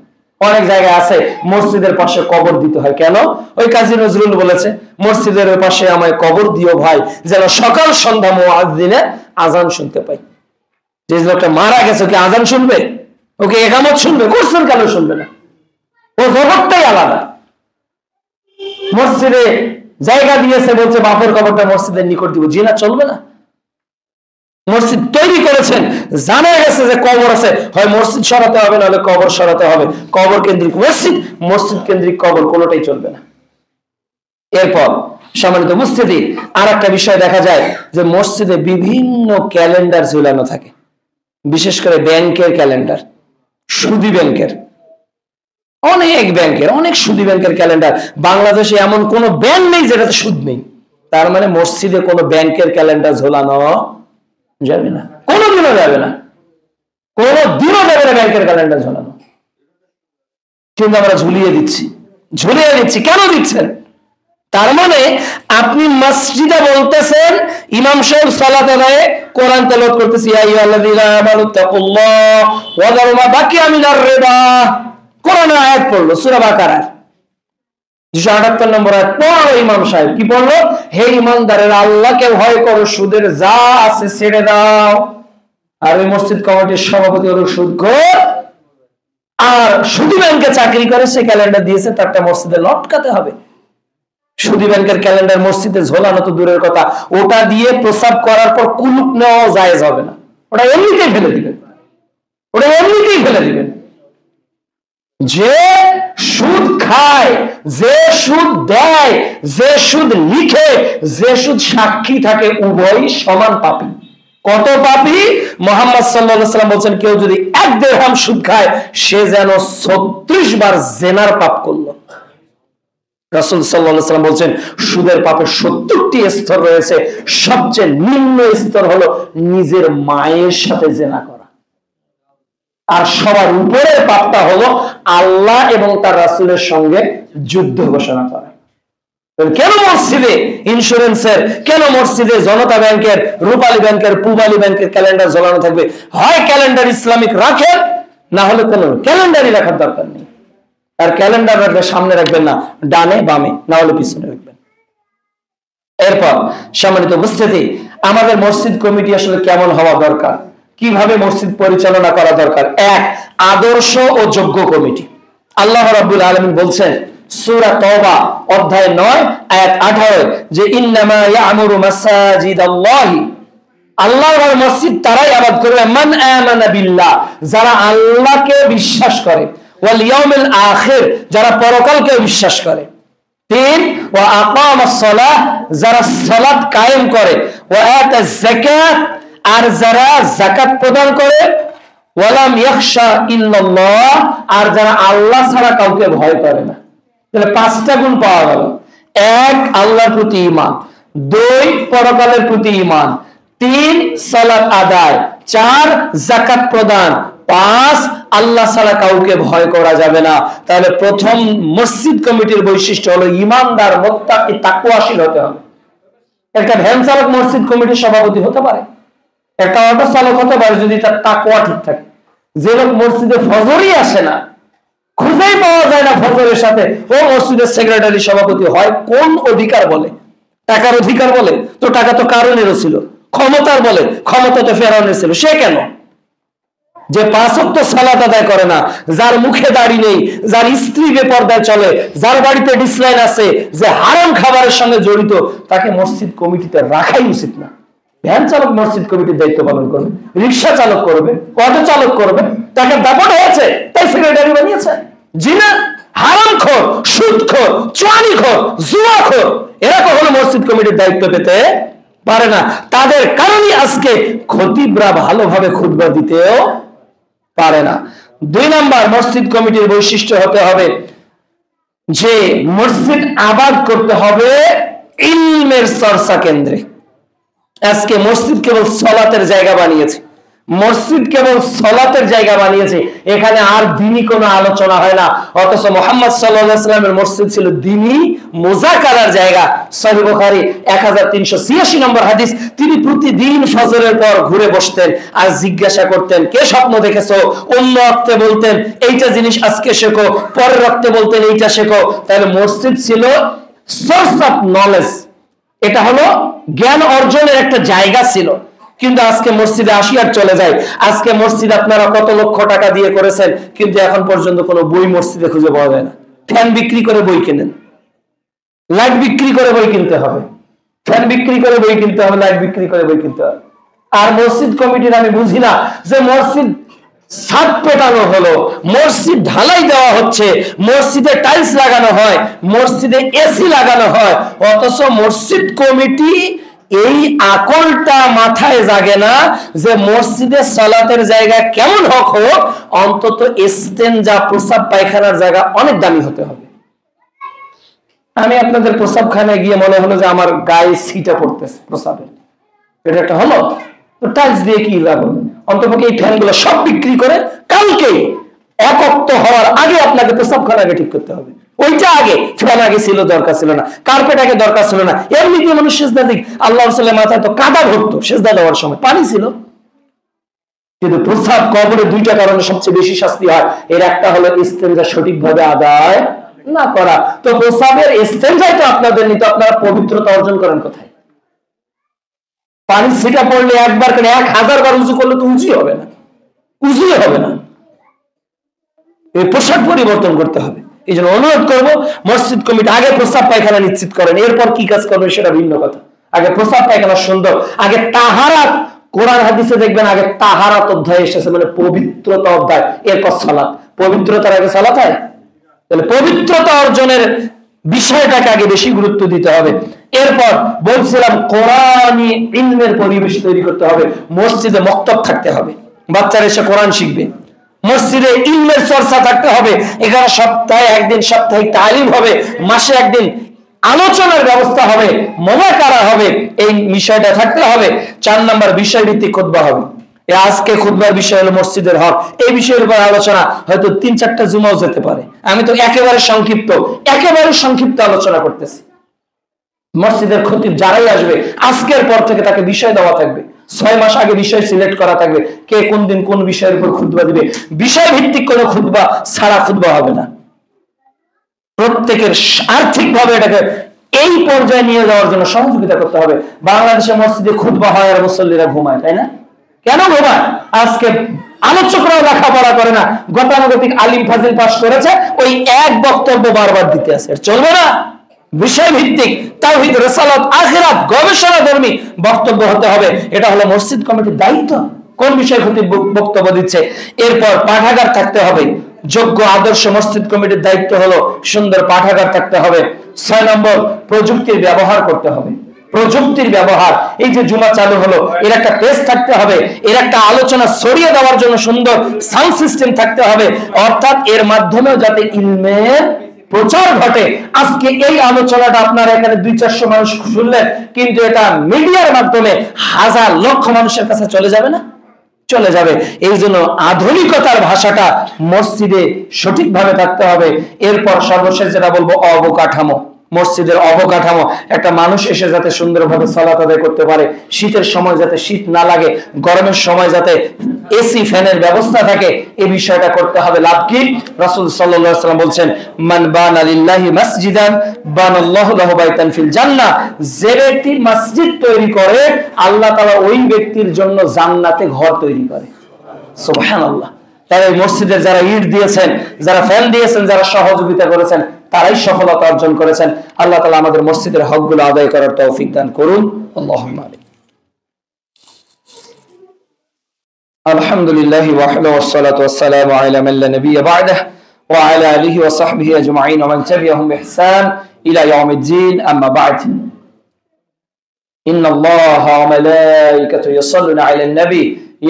অনেক জায়গায় আছে মসজিদের পাশে কবর দিতে হয়। কেন? ওই কাজী নজরুল বলেছে, মসজিদের ওই পাশে আমায় কবর দিও ভাই, যেন সকাল সন্ধ্যা মুয়াজ্জিনের আজান শুনতে পাই। যে লোকটা মারা গেছে, ওকে আজান শুনবে? ওকে একামত শুনবে? করছেন কেন শুনবে না? ও জগৎটাই আলাদা। মসজিদে জায়গা দিয়েছে, বলছে বাপের কবরটা মসজিদের নিকট দিব, জিনা চলবে না। মসজিদ তৈরি করেছেন, জানা গেছে যে কবর আছে, হয় মসজিদ সরাতে হবে, নাহলে কবর সরাতে হবে। কবর কেন্দ্রিক মসজিদ, মসজিদ কেন্দ্রিক কবর, কোনোটাই চলবে না। এরপর সম্মানিত উপস্থিতি, আর একটা বিষয় দেখা যায় যে মসজিদে বিভিন্ন ক্যালেন্ডার ঝুলানো থাকে, বিশেষ করে ব্যাংকের ক্যালেন্ডার, সুদী ব্যাংকের, অনেক ব্যাংকের, অনেক সুদী ব্যাংকের ক্যালেন্ডার। বাংলাদেশে এমন কোন ব্যাংক নেই যেটাতে সুদ নেই। তার মানে মসজিদে কোনো ব্যাংকের ক্যালেন্ডার ঝোলানো যাবে না, কোনোদিনও যাবে না, কোনোদিনও যাবে না ব্যাংকের ক্যালেন্ডার ঝোলানো। কিন্তু আমরা ঝুলিয়ে দিচ্ছি, ঝুলিয়ে দিচ্ছি। কেন দিচ্ছেন? তার মানে আপনি মসজিদে বলতেছেন, ইমাম সাহেব সালাত আদায়ে কোরআন তেলাওয়াত করতেছি, ইয়া আইয়ুহাল্লাযীনা আমানু তাকুল্লাহ ওয়া যারু মা বাকিয়া মিনার রিবা, কোরআনের আয়াত পড়লো, সূরা বাকারার 278 নম্বর আয়াত পড়লো। ইমাম সাহেব কি বললো? হে ঈমানদারেরা, আল্লাহকে ভয় করো, সুদের যা আছে ছেড়ে দাও। আর ওই মসজিদ কমিটির সভাপতি হলো সুদখোর, আর সুদী ব্যাংকে চাকরি করে, সে ক্যালেন্ডার দিয়েছে, তারটা মসজিদে লটকাতে হবে। সুদী ব্যাংকের ক্যালেন্ডার মসজিদে ঝোলানো তো দূরের কথা, ওটা দিয়ে প্রসাব করার পর কুলুপ নেওয়া জায়েজ হবে না। ওটা এমনিতেই ফেলে দিবেন, ওটা এমনিতেই ফেলে দিবেন। যে সুদ খায়, যে সুদ দেয়, যে সুদ লিখে, যে সুদ সাক্ষী থাকে, উভয় সমান পাপী। কত পাপী? মুহাম্মদ সাল্লাল্লাহু আলাইহি ওয়াসাল্লাম বলেন, কেউ যদি 1 দিরহাম সুদ খায়, সে যেন 36 বার জিনার পাপ করলো। রাসূল সাল্লাল্লাহু আলাইহি ওয়াসাল্লাম বলছেন সুদের পাপের 70টি স্তর রয়েছে, সবচেয়ে নিম্ন স্তর হলো নিজের মায়ের সাথে জিনা করা। আর সবার উপরের পাপটা হলো আল্লাহ এবং তার রাসূলের সঙ্গে যুদ্ধ ঘোষণা করা। কেন মসজিদে ইন্স্যুরেন্সের, কেন মসজিদে জনতা ব্যাংকের, রূপালী ব্যাংকের, পূবালী ব্যাংকের ক্যালেন্ডার ঝোলানো থাকবে? হয় ক্যালেন্ডার ইসলামিক রাখেন, না হলে কোনো ক্যালেন্ডারই রাখার দরকার নেই। আর ক্যালেন্ডার রাখলে সামনে রাখবেন না, ডানে বামে, না হলে পিছনে রাখবেন। এরপর সম্মানিত উপস্থিতি, আমাদের মসজিদ কমিটি আসলে কেমন হওয়া দরকার, কিভাবে মসজিদ পরিচালনা করা দরকার? এক, আদর্শ ও যোগ্য কমিটি। আল্লাহ রাব্বুল আলামিন বলছেন সূরা তওবা অধ্যায় 9 আয়াত 18 যে ইন্নামা ইয়া'মুরু মাসাজিদাল্লাহি, আল্লাহর মসজিদ তারাই আবাদ করবে মান আমানা বিল্লাহ, যারা আল্লাহকে বিশ্বাস করে, ওয়াল ইয়াউমিল আখির, যারা পরকালকে বিশ্বাস করে। তিন, ওয়া আকামাস সালাহ, যারা সালাত কায়েম করে, ওয়া আতাজ যাকাত, আর যারা যাকাত প্রদান করে, ওয়ালাম ইয়াখশা ইল্লাল্লাহ, আর যারা আল্লাহ ছাড়া কাউকে ভয় করে না। তাহলে 5টা গুণ পাওয়া গেল। 1, আল্লাহর প্রতি ঈমান। 2, পরকালের প্রতি ঈমান। 3, সালাত আদায়। 4, যাকাত প্রদান। 5, আল্লাহ ছাড়া কাউকে ভয় করা যাবে না। তাহলে প্রথম মসজিদ কমিটির বৈশিষ্ট্য হলো ঈমানদার, মুত্তাকি, তাকওয়াশীল হতে হবে। একটা ভ্যান চালক মসজিদ কমিটির সভাপতি হতে পারে, একটা অটো চালক হতে পারে যদি তার তাকওয়া ঠিক থাকে। যে লোক মসজিদে ফজরই আসে না, খুঁজেই পাওয়া যায় না ফজরের সাথে, ও মসজিদের সেক্রেটারি সভাপতি হয় কোন অধিকার বলে? টাকার অধিকার বলে? তো টাকা তো কারণেরও ছিল। ক্ষমতার বলে? ক্ষমতা তো ফেরাউনের ছিল। সে কেন? যে 5 ওয়াক্ত সালাত আদায় করে না, যার মুখে দাড়ি নেই, যার স্ত্রী বেপরদায় চলে, যার বাড়িতে ডিসলাইন আছে, যে হারাম খাবারের সঙ্গে জড়িত, তাকে মসজিদ কমিটিতে রাখাই উচিত না। ভ্যান চালক মসজিদ কমিটির দায়িত্ব পালন করবে, রিক্সা চালক করবে, অটো চালক করবে, তাকে দাপট হয়েছে তাই সেক্রেটারি বানিয়েছে। জিনা, হারামখোর, সুদখোর, চুয়ানিখোর, জুয়াখোর, এরা কখনো মসজিদ কমিটির দায়িত্ব পেতে পারে না। তাদের কারণে আজকে খতিবরা ভালোভাবে খুতবা দিতেও পারে না। 2 নাম্বার, মসজিদ কমিটির বৈশিষ্ট্য হতে হবে যে মসজিদ আবাদ করতে হবে ইলমের চর্চা কেন্দ্রে। আজকে মসজিদ কেবল সালাতের জায়গা বানিয়েছে, মসজিদ কেবল সালাতের জায়গা বানিয়েছে, এখানে আর দ্বীনি কোনো আলোচনা হয় না। অথচ মুহাম্মদ সাল্লাল্লাহু আলাইহি ওয়াসাল্লামের মসজিদ ছিল দ্বীনি মুযাকারার জায়গা। সহিহ বুখারী 1386 নম্বর হাদিস, তিনি প্রতিদিন ফজরের পর ঘুরে বসতেন আর জিজ্ঞাসা করতেন কে স্বপ্ন দেখেছো, অন্য রক্তে বলতেন এইটা জিনিস আজকে শেখো, পরের রক্তে বলতেন এইটা শেখো। তাহলে মসজিদ ছিল সোর্স অফ নলেজ, এটা হলো জ্ঞান অর্জনের একটা জায়গা ছিল। কিন্তু আজকে মসজিদে আসি আর চলে যায়। আজকে মসজিদ আপনারা কত লক্ষ টাকা দিয়ে করেছেন, কিন্তু এখন পর্যন্ত কোনো বই মসজিদে খুঁজে পাওয়া যায় না। ফ্যান বিক্রি করে বই কেনেন, লাইট বিক্রি করে বই কিনতে হবে, ফ্যান বিক্রি করে বই কিনতে হবে, লাইট বিক্রি করে বই কিনতে হবে। আর মসজিদ কমিটির আমি বুঝি না যে মসজিদ ছাদ পেটানো হলো, মসজিদ ঢালাই দেওয়া হচ্ছে, মসজিদে টাইলস লাগানো হয়, মসজিদে এসি লাগানো হয়, অথচ মসজিদ কমিটি এই আকলটা মাথায় জাগে না যে মসজিদে সালাতের জায়গা কেমন হোক, অন্তত ইস্তেনজা, প্রস্রাব পায়খানার জায়গা অনেক দামি হতে হবে। আমি আপনাদের প্রস্রাবখানায় গিয়ে মনে হলো যে আমার গায়ে ছিটা পড়তেছে প্রস্রাবের, এটা একটা হলো তো টাইলস দিয়ে কি লাভ? অন্তপক্ষে এই ফ্যানগুলো সব বিক্রি করে কালকে একত্র হওয়ার আগে আপনাকে প্রস্রাবখানা আগে ঠিক করতে হবে। ওইটা আগে, ফ্যান আগে ছিল দরকার ছিল না, কার্পেট আগে দরকার ছিল না। এমনিতে মানুষ সেজদা দিক, আল্লাহ রাসূলের মাথায় তো কাদা ভরতো সেজদা দেওয়ার সময়, পানি ছিল। কিন্তু প্রস্রাব কবরে 2টা কারণে সবচেয়ে বেশি শাস্তি হয়। এর একটা হলো ইস্তেনজা সঠিকভাবে আদায় না করা। তো প্রস্রাবের ইস্তেনজাই তো আপনাদের নিতে, আপনারা পবিত্রতা অর্জন করেন কোথায়? পানি ছিটা পড়লে একবার করে 1000 বার উজু করলে তো উজুই হবে না, উজুই হবে না। এই পোশাক পরিবর্তন করতে হবে। এই জন্য অনুরোধ করবো মসজিদ কমিটি আগে প্রস্রাব পায়খানা নিশ্চিত করেন, এরপর কি কাজ করবেন সেটা ভিন্ন কথা। আগে প্রস্রাব পায়খানা সুন্দর, আগে তাহারাত, কোরআন হাদিসে দেখবেন আগে তাহারাত অধ্যায় এসেছে, মানে পবিত্রতা অধ্যায়, এরপর সালাত। পবিত্রতার আগে সালাত হয়? তাহলে পবিত্রতা অর্জনের বিষয়টাকে আগে বেশি গুরুত্ব দিতে হবে। এরপর বলছিলাম কোরআনী ইলমের পরিবেশ তৈরি করতে হবে। মসজিদে মক্তব থাকতে হবে, বাচ্চারা এসে কোরআন শিখবে। মসজিদে ইলমের চর্চা থাকতে হবে। এখানে সপ্তাহে একদিন সাপ্তাহিক তালিম হবে, মাসে একদিন আলোচনার ব্যবস্থা হবে, মুনাকারা হবে, এই বিষয়টা থাকতে হবে। 4 নম্বর বিষয় ভিত্তিক খুতবা হবে। আজকে খুতবার বিষয় হলো মসজিদের হক। এই বিষয়ের উপর আলোচনা হয়তো 3-4টা জুমাও যেতে পারে। আমি তো একেবারে সংক্ষিপ্ত আলোচনা করতেছি। মসজিদের খতিব যারাই আসবে আজকের পর থেকে তাকে বিষয় দেওয়া থাকবে, 6 মাস আগে বিষয় সিলেক্ট করা থাকবে, কে কোন দিন কোন বিষয়ের উপর খুতবা দিবে। বিষয় ভিত্তিক কোনো খুতবা ছাড়া খুতবা হবে না। প্রত্যেকের আর্থিকভাবে এটাকে এই পর্যায়ে নিয়ে যাওয়ার জন্য সহযোগিতা করতে হবে। বাংলাদেশে মসজিদে খুতবা হয় আর মুসল্লিরা ঘুমায়, তাই না? কেন ঘুমায়? আজকে আলোচকরাও লেখাপড়া করে না, গতানুগতিক আলিম ফাজিল পাস করেছে, ওই এক বক্তব্য বারবার দিতে আছে। চলবে না। বিষয় ভিত্তিক তাওহীদ, রিসালাত, আখিরাত, গবেষণাধর্মী বক্তব্য হতে হবে। এটা হলো মসজিদ কমিটির দায়িত্ব, কোন বিষয়ে খতিব বক্তব্য দিচ্ছে। এরপর পাঠাগার থাকতে হবে, যোগ্য আদর্শ মসজিদ কমিটির দায়িত্ব হলো সুন্দর পাঠাগার থাকতে হবে। 6 নম্বর প্রযুক্তির ব্যবহার করতে হবে। প্রযুক্তির ব্যবহার, এই যে জুমা চালু হলো, এর একটা পেজ থাকতে হবে, এর একটা আলোচনা ছড়িয়ে দেওয়ার জন্য সুন্দর সাউন্ড সিস্টেম থাকতে হবে, অর্থাৎ এর মাধ্যমেও যাতে ইলমের প্রচার ঘটে। আজকে এই আলোচনাটা আপনারা এখানে 200-400 মানুষ শুনলেন, কিন্তু এটা মিডিয়ার মাধ্যমে হাজার লক্ষ মানুষের কাছে চলে যাবে না? চলে যাবে। এই জন্য আধুনিকতার ভাষাটা মসজিদে সঠিকভাবে থাকতে হবে। এরপর সর্বশেষ যেটা বলবো, অবকাঠামো। মসজিদের অবকাঠামো, একটা মানুষ এসে যাতে সুন্দরভাবে সালাত আদায় করতে পারে, শীতের সময় যাতে শীত না লাগে, গরমের সময় যাতে এসি ফ্যানের ব্যবস্থা থাকে, এই বিষয়টা করতে হবে। লাভ কি? রাসূল সাল্লাল্লাহু আলাইহি ওয়াসাল্লাম বলছেন, মান বানা লিল্লাহি মাসজিদান বানাল্লাহু লাহু বাইতান ফিল জান্নাহ। যে ব্যক্তি মসজিদ তৈরি করে, আল্লাহ তাআলা ওই ব্যক্তির জন্য জান্নাতে ঘর তৈরি করে। সুবহানাল্লাহ। তারা এই মসজিদের যারা ইট দিয়েছেন, যারা ফ্যান দিয়েছেন, যারা সহযোগিতা করেছেন, তারাই সফলতা অর্জন করেছেন। আল্লাহ তাআলা আমাদের মসজিদের হকগুলো আদায় করার তৌফিক দান করুন। আল্লাহুম্মা আমিন। আলহামদুলিল্লাহি ওয়াহদাহু ওয়াসসালাতু ওয়াসসালামু আলা মান লা নাবিয়্যা বা'দাহু ওয়া আলা আলিহি ওয়া সাহবিহি আজমাইন ওয়া মান তাবি'আহুম বিইহসান ইলা ইয়াউমিদ্দিন, আম্মা বা'দ। ইন্নাল্লাহা ওয়া মালাইকাতাহু ইউসাল্লুনা আলান নবী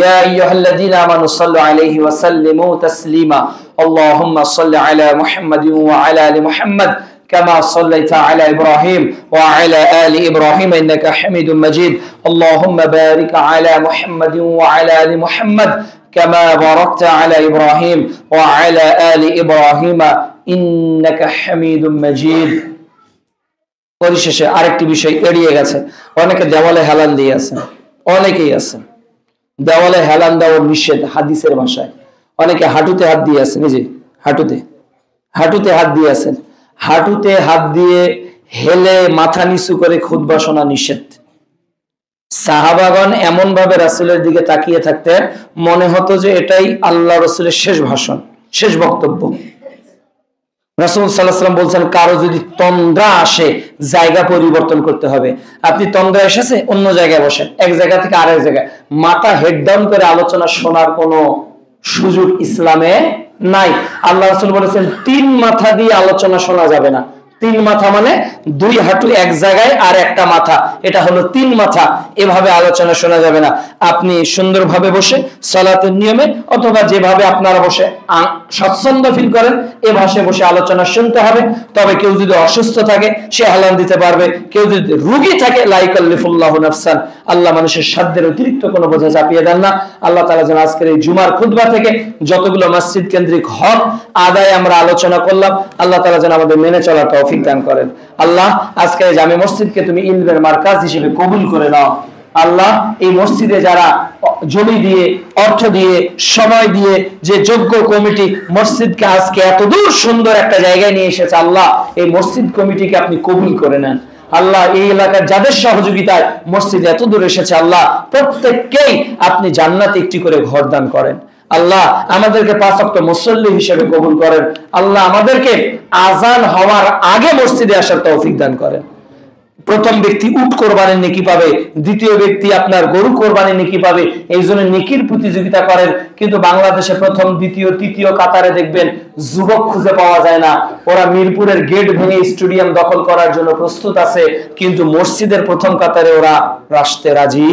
يا أيها الذين آمنوا صلوا عليه وسلموا تسليما اللهم صل على محمد وعلى آل محمد كما صليت على إبراهيم وعلى آل إبراهيم إنك حميد مجيد اللهم بارك على محمد وعلى آل محمد كما باركت على إبراهيم وعلى آل إبراهيم إنك حميد مجيد। পরিশেষে আরেকটি বিষয় এড়িয়ে গেছে, অনেকে দেওয়ালে হেলান দিয়ে আছেন, অনেকেই আছেন দেওয়ালে হেলান দেওয়ার নিষেধ হাদিসের ভাষায়। অনেকে হাঁটুতে হাত দিয়ে আছেন, এই যে হাঁটুতে হাত দিয়ে আছেন, হাঁটুতে হাত দিয়ে হেলে মাথা নিচু করে খুতবা শোনা নিষেধ। সাহাবাগণ এমন ভাবে রাসূলের দিকে তাকিয়ে থাকতেন, মনে হতো যে এটাই আল্লাহ রাসূলের শেষ ভাষণ, শেষ বক্তব্য। রাসূল সাল্লাল্লাহু আলাইহি ওয়াসাল্লাম বলছেন, কারো যদি তন্দ্রা আসে জায়গা পরিবর্তন করতে হবে। আপনি তন্দ্রা এসেছে, অন্য জায়গায় বসেন, এক জায়গা থেকে আরেক জায়গায়। মাথা হেড ডাউন করে আলোচনা শোনার কোনো সুযোগ ইসলামে নাই। আল্লাহ রাসূল বলেছেন 3 মাথা দিয়ে আলোচনা শোনা যাবে না। 3 মাথা মানে 2 হাঁটু এক জায়গায় আর একটা মাথা, এটা হলো 3 মাথা। এভাবে আলোচনা শোনা যাবে না। আপনি সুন্দরভাবে বসে সালাতের নিয়মে অথবা যেভাবে আপনারা বসে স্বচ্ছন্দ ফিল করেন এ ভাষায় বসে আলোচনা শুনতে হবে। তবে কেউ যদি অসুস্থ থাকে সে হেলান দিতে পারবে, কেউ যদি রোগী থাকে লা ইয়াকাল্লিফুল্লাহু নাফসান, আল্লাহ মানুষের সাধ্যের অতিরিক্ত কোনো বোঝা চাপিয়ে দেন না। আল্লাহ তাআলা যেন আজকের এই জুমার খুতবা থেকে যতগুলো মসজিদ কেন্দ্রিক হক আদায় আমরা আলোচনা করলাম, আল্লাহ তাআলা যেন আমাদের মেনে চলার তৌফিক দান করেন। আল্লাহ আজকে জামে মসজিদকে তুমি ইলমের মারকাজ হিসেবে কবুল করে নাও। আল্লাহ এই মসজিদে যারা জমি দিয়ে, অর্থ দিয়ে, সময় দিয়ে যে যোগ্য কমিটি মসজিদকে আজকে এত দূর সুন্দর একটা জায়গায় নিয়ে এসেছে, আল্লাহ এই মসজিদ কমিটিকে আপনি কবুল করে নেন। আল্লাহ এই এলাকার যাদের সহযোগিতায় মসজিদ এত দূর এসেছে, আল্লাহ প্রত্যেককেই আপনি জান্নাতে একটি করে ঘর দান করেন। আল্লাহ আমাদেরকে 5 ওয়াক্ত মুসল্লি হিসেবে কবুল করেন। আল্লাহ আমাদেরকে আযান হওয়ার আগে মসজিদে আসার তৌফিক দান করেন। প্রথম ব্যক্তি উট কোরবানির নেকি পাবে, দ্বিতীয় ব্যক্তি আপনার গরু কোরবানির নেকি পাবে। এই জন্য নেকির প্রতিযোগিতা করেন, কিন্তু বাংলাদেশে প্রথম, দ্বিতীয়, তৃতীয় কাতারে দেখবেন যুবক খুঁজে পাওয়া যায় না। ওরা মিরপুরের গেট ভেঙে স্টেডিয়াম দখল করার জন্য প্রস্তুত আছে, কিন্তু মসজিদের প্রথম কাতারে ওরা আসতে রাজি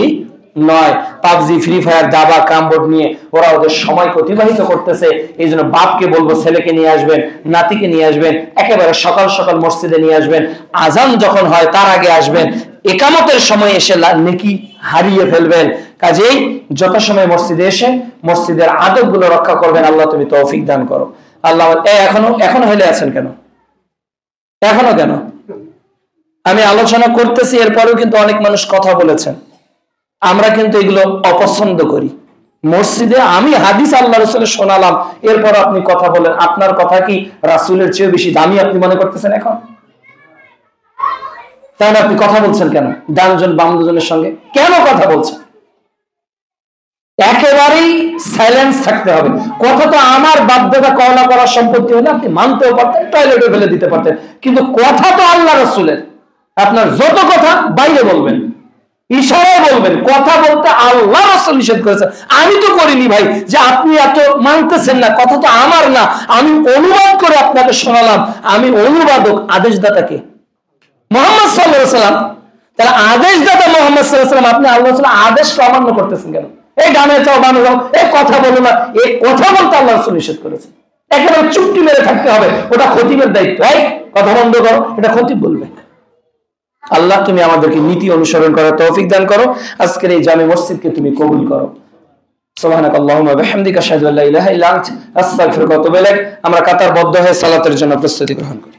নয়। পাবজি, ফ্রি ফায়ার, দাবা, ক্যারমবোর্ড নিয়ে ওরা ওদের সময় অতিবাহিত করতেছে। এই জন্য বাপকে বলবো ছেলেকে নিয়ে আসবেন, নাতিকে নিয়ে আসবেন, একেবারে সকাল সকাল মসজিদে নিয়ে আসবেন। আজান যখন হয় তার আগে আসবেন। একামতের সময় এসে নেকি হারিয়ে ফেলবেন। কাজেই যথাসময় মসজিদে এসে মসজিদের আদব গুলো রক্ষা করবেন। আল্লাহ তুমি তৌফিক দান করো। আল্লাহ এখনো হেলে আছেন কেন? এখনো কেন? আমি আলোচনা করতেছি, এরপরেও কিন্তু অনেক মানুষ কথা বলেছেন। আমরা কিন্তু এগুলো অপছন্দ করি। মসজিদে আমি হাদিস আল্লাহ রাসূলের শোনালাম, এরপর আপনি কথা বলেন। আপনার কথা কি রাসূলের চেয়ে বেশি দামি আপনি মনে করতেছেন এখন? তাহলে আপনি কথা বলছেন কেন ডানজন বামজনের সঙ্গে? কেন কথা বলছেন? একেবারেই সাইলেন্স থাকতে হবে। কথা তো আমার বাধ্যতা কওনা করার সম্পত্তি হলে আপনি মানতেও পারতেন, টয়লেটে ফেলে দিতে পারতেন, কিন্তু কথা তো আল্লাহ রাসূলের। আপনার যত কথা বাইরে বলবেন, ইশারায় বলবেন। কথা বলতে আল্লাহ রাসূল নিষেধ করেছেন। আমি তো করিনি ভাই, যে আপনি এত মানতেছেন না। কথা তো আমার না, আমি অনুবাদ করে আপনাকে শোনালাম। আমি অনুবাদক, আদেশদাতাকে মুহাম্মদ সাল্লাল্লাহু আলাইহি ওয়াসাল্লাম। তাহলে আদেশদাতা মুহাম্মদ সাল্লাল্লাহু আলাইহি ওয়াসাল্লাম, আপনি আল্লাহ রাসূলের আদেশকে অমান্য করতেছেন কেন? এই গানে চাও, বানো যাও, এই কথা বলো না, এই কথা বলতে আল্লাহ রাসূল নিষেধ করেছেন। একেবারে চুপটি মেরে থাকতে হবে, ওটা খতিবের দায়িত্ব। এই কথা বন্ধ করো, এটা খতিব বলবে। আল্লাহ তুমি আমাদেরকে নীতি অনুসরণ করার তৌফিক দান করো। আজকের এই জামে মসজিদকে তুমি কবুল করো। সুবহানাকাল্লাহুম্মা ওয়া বিহামদিকা আশহাদু আল্লা ইলাহা ইল্লা আনতা আস্তাগফিরুকা ওয়া আতুবু ইলাইক। আমরা কাতারবদ্ধ হয়ে সালাতের জন্য প্রস্তুতি গ্রহণ করি।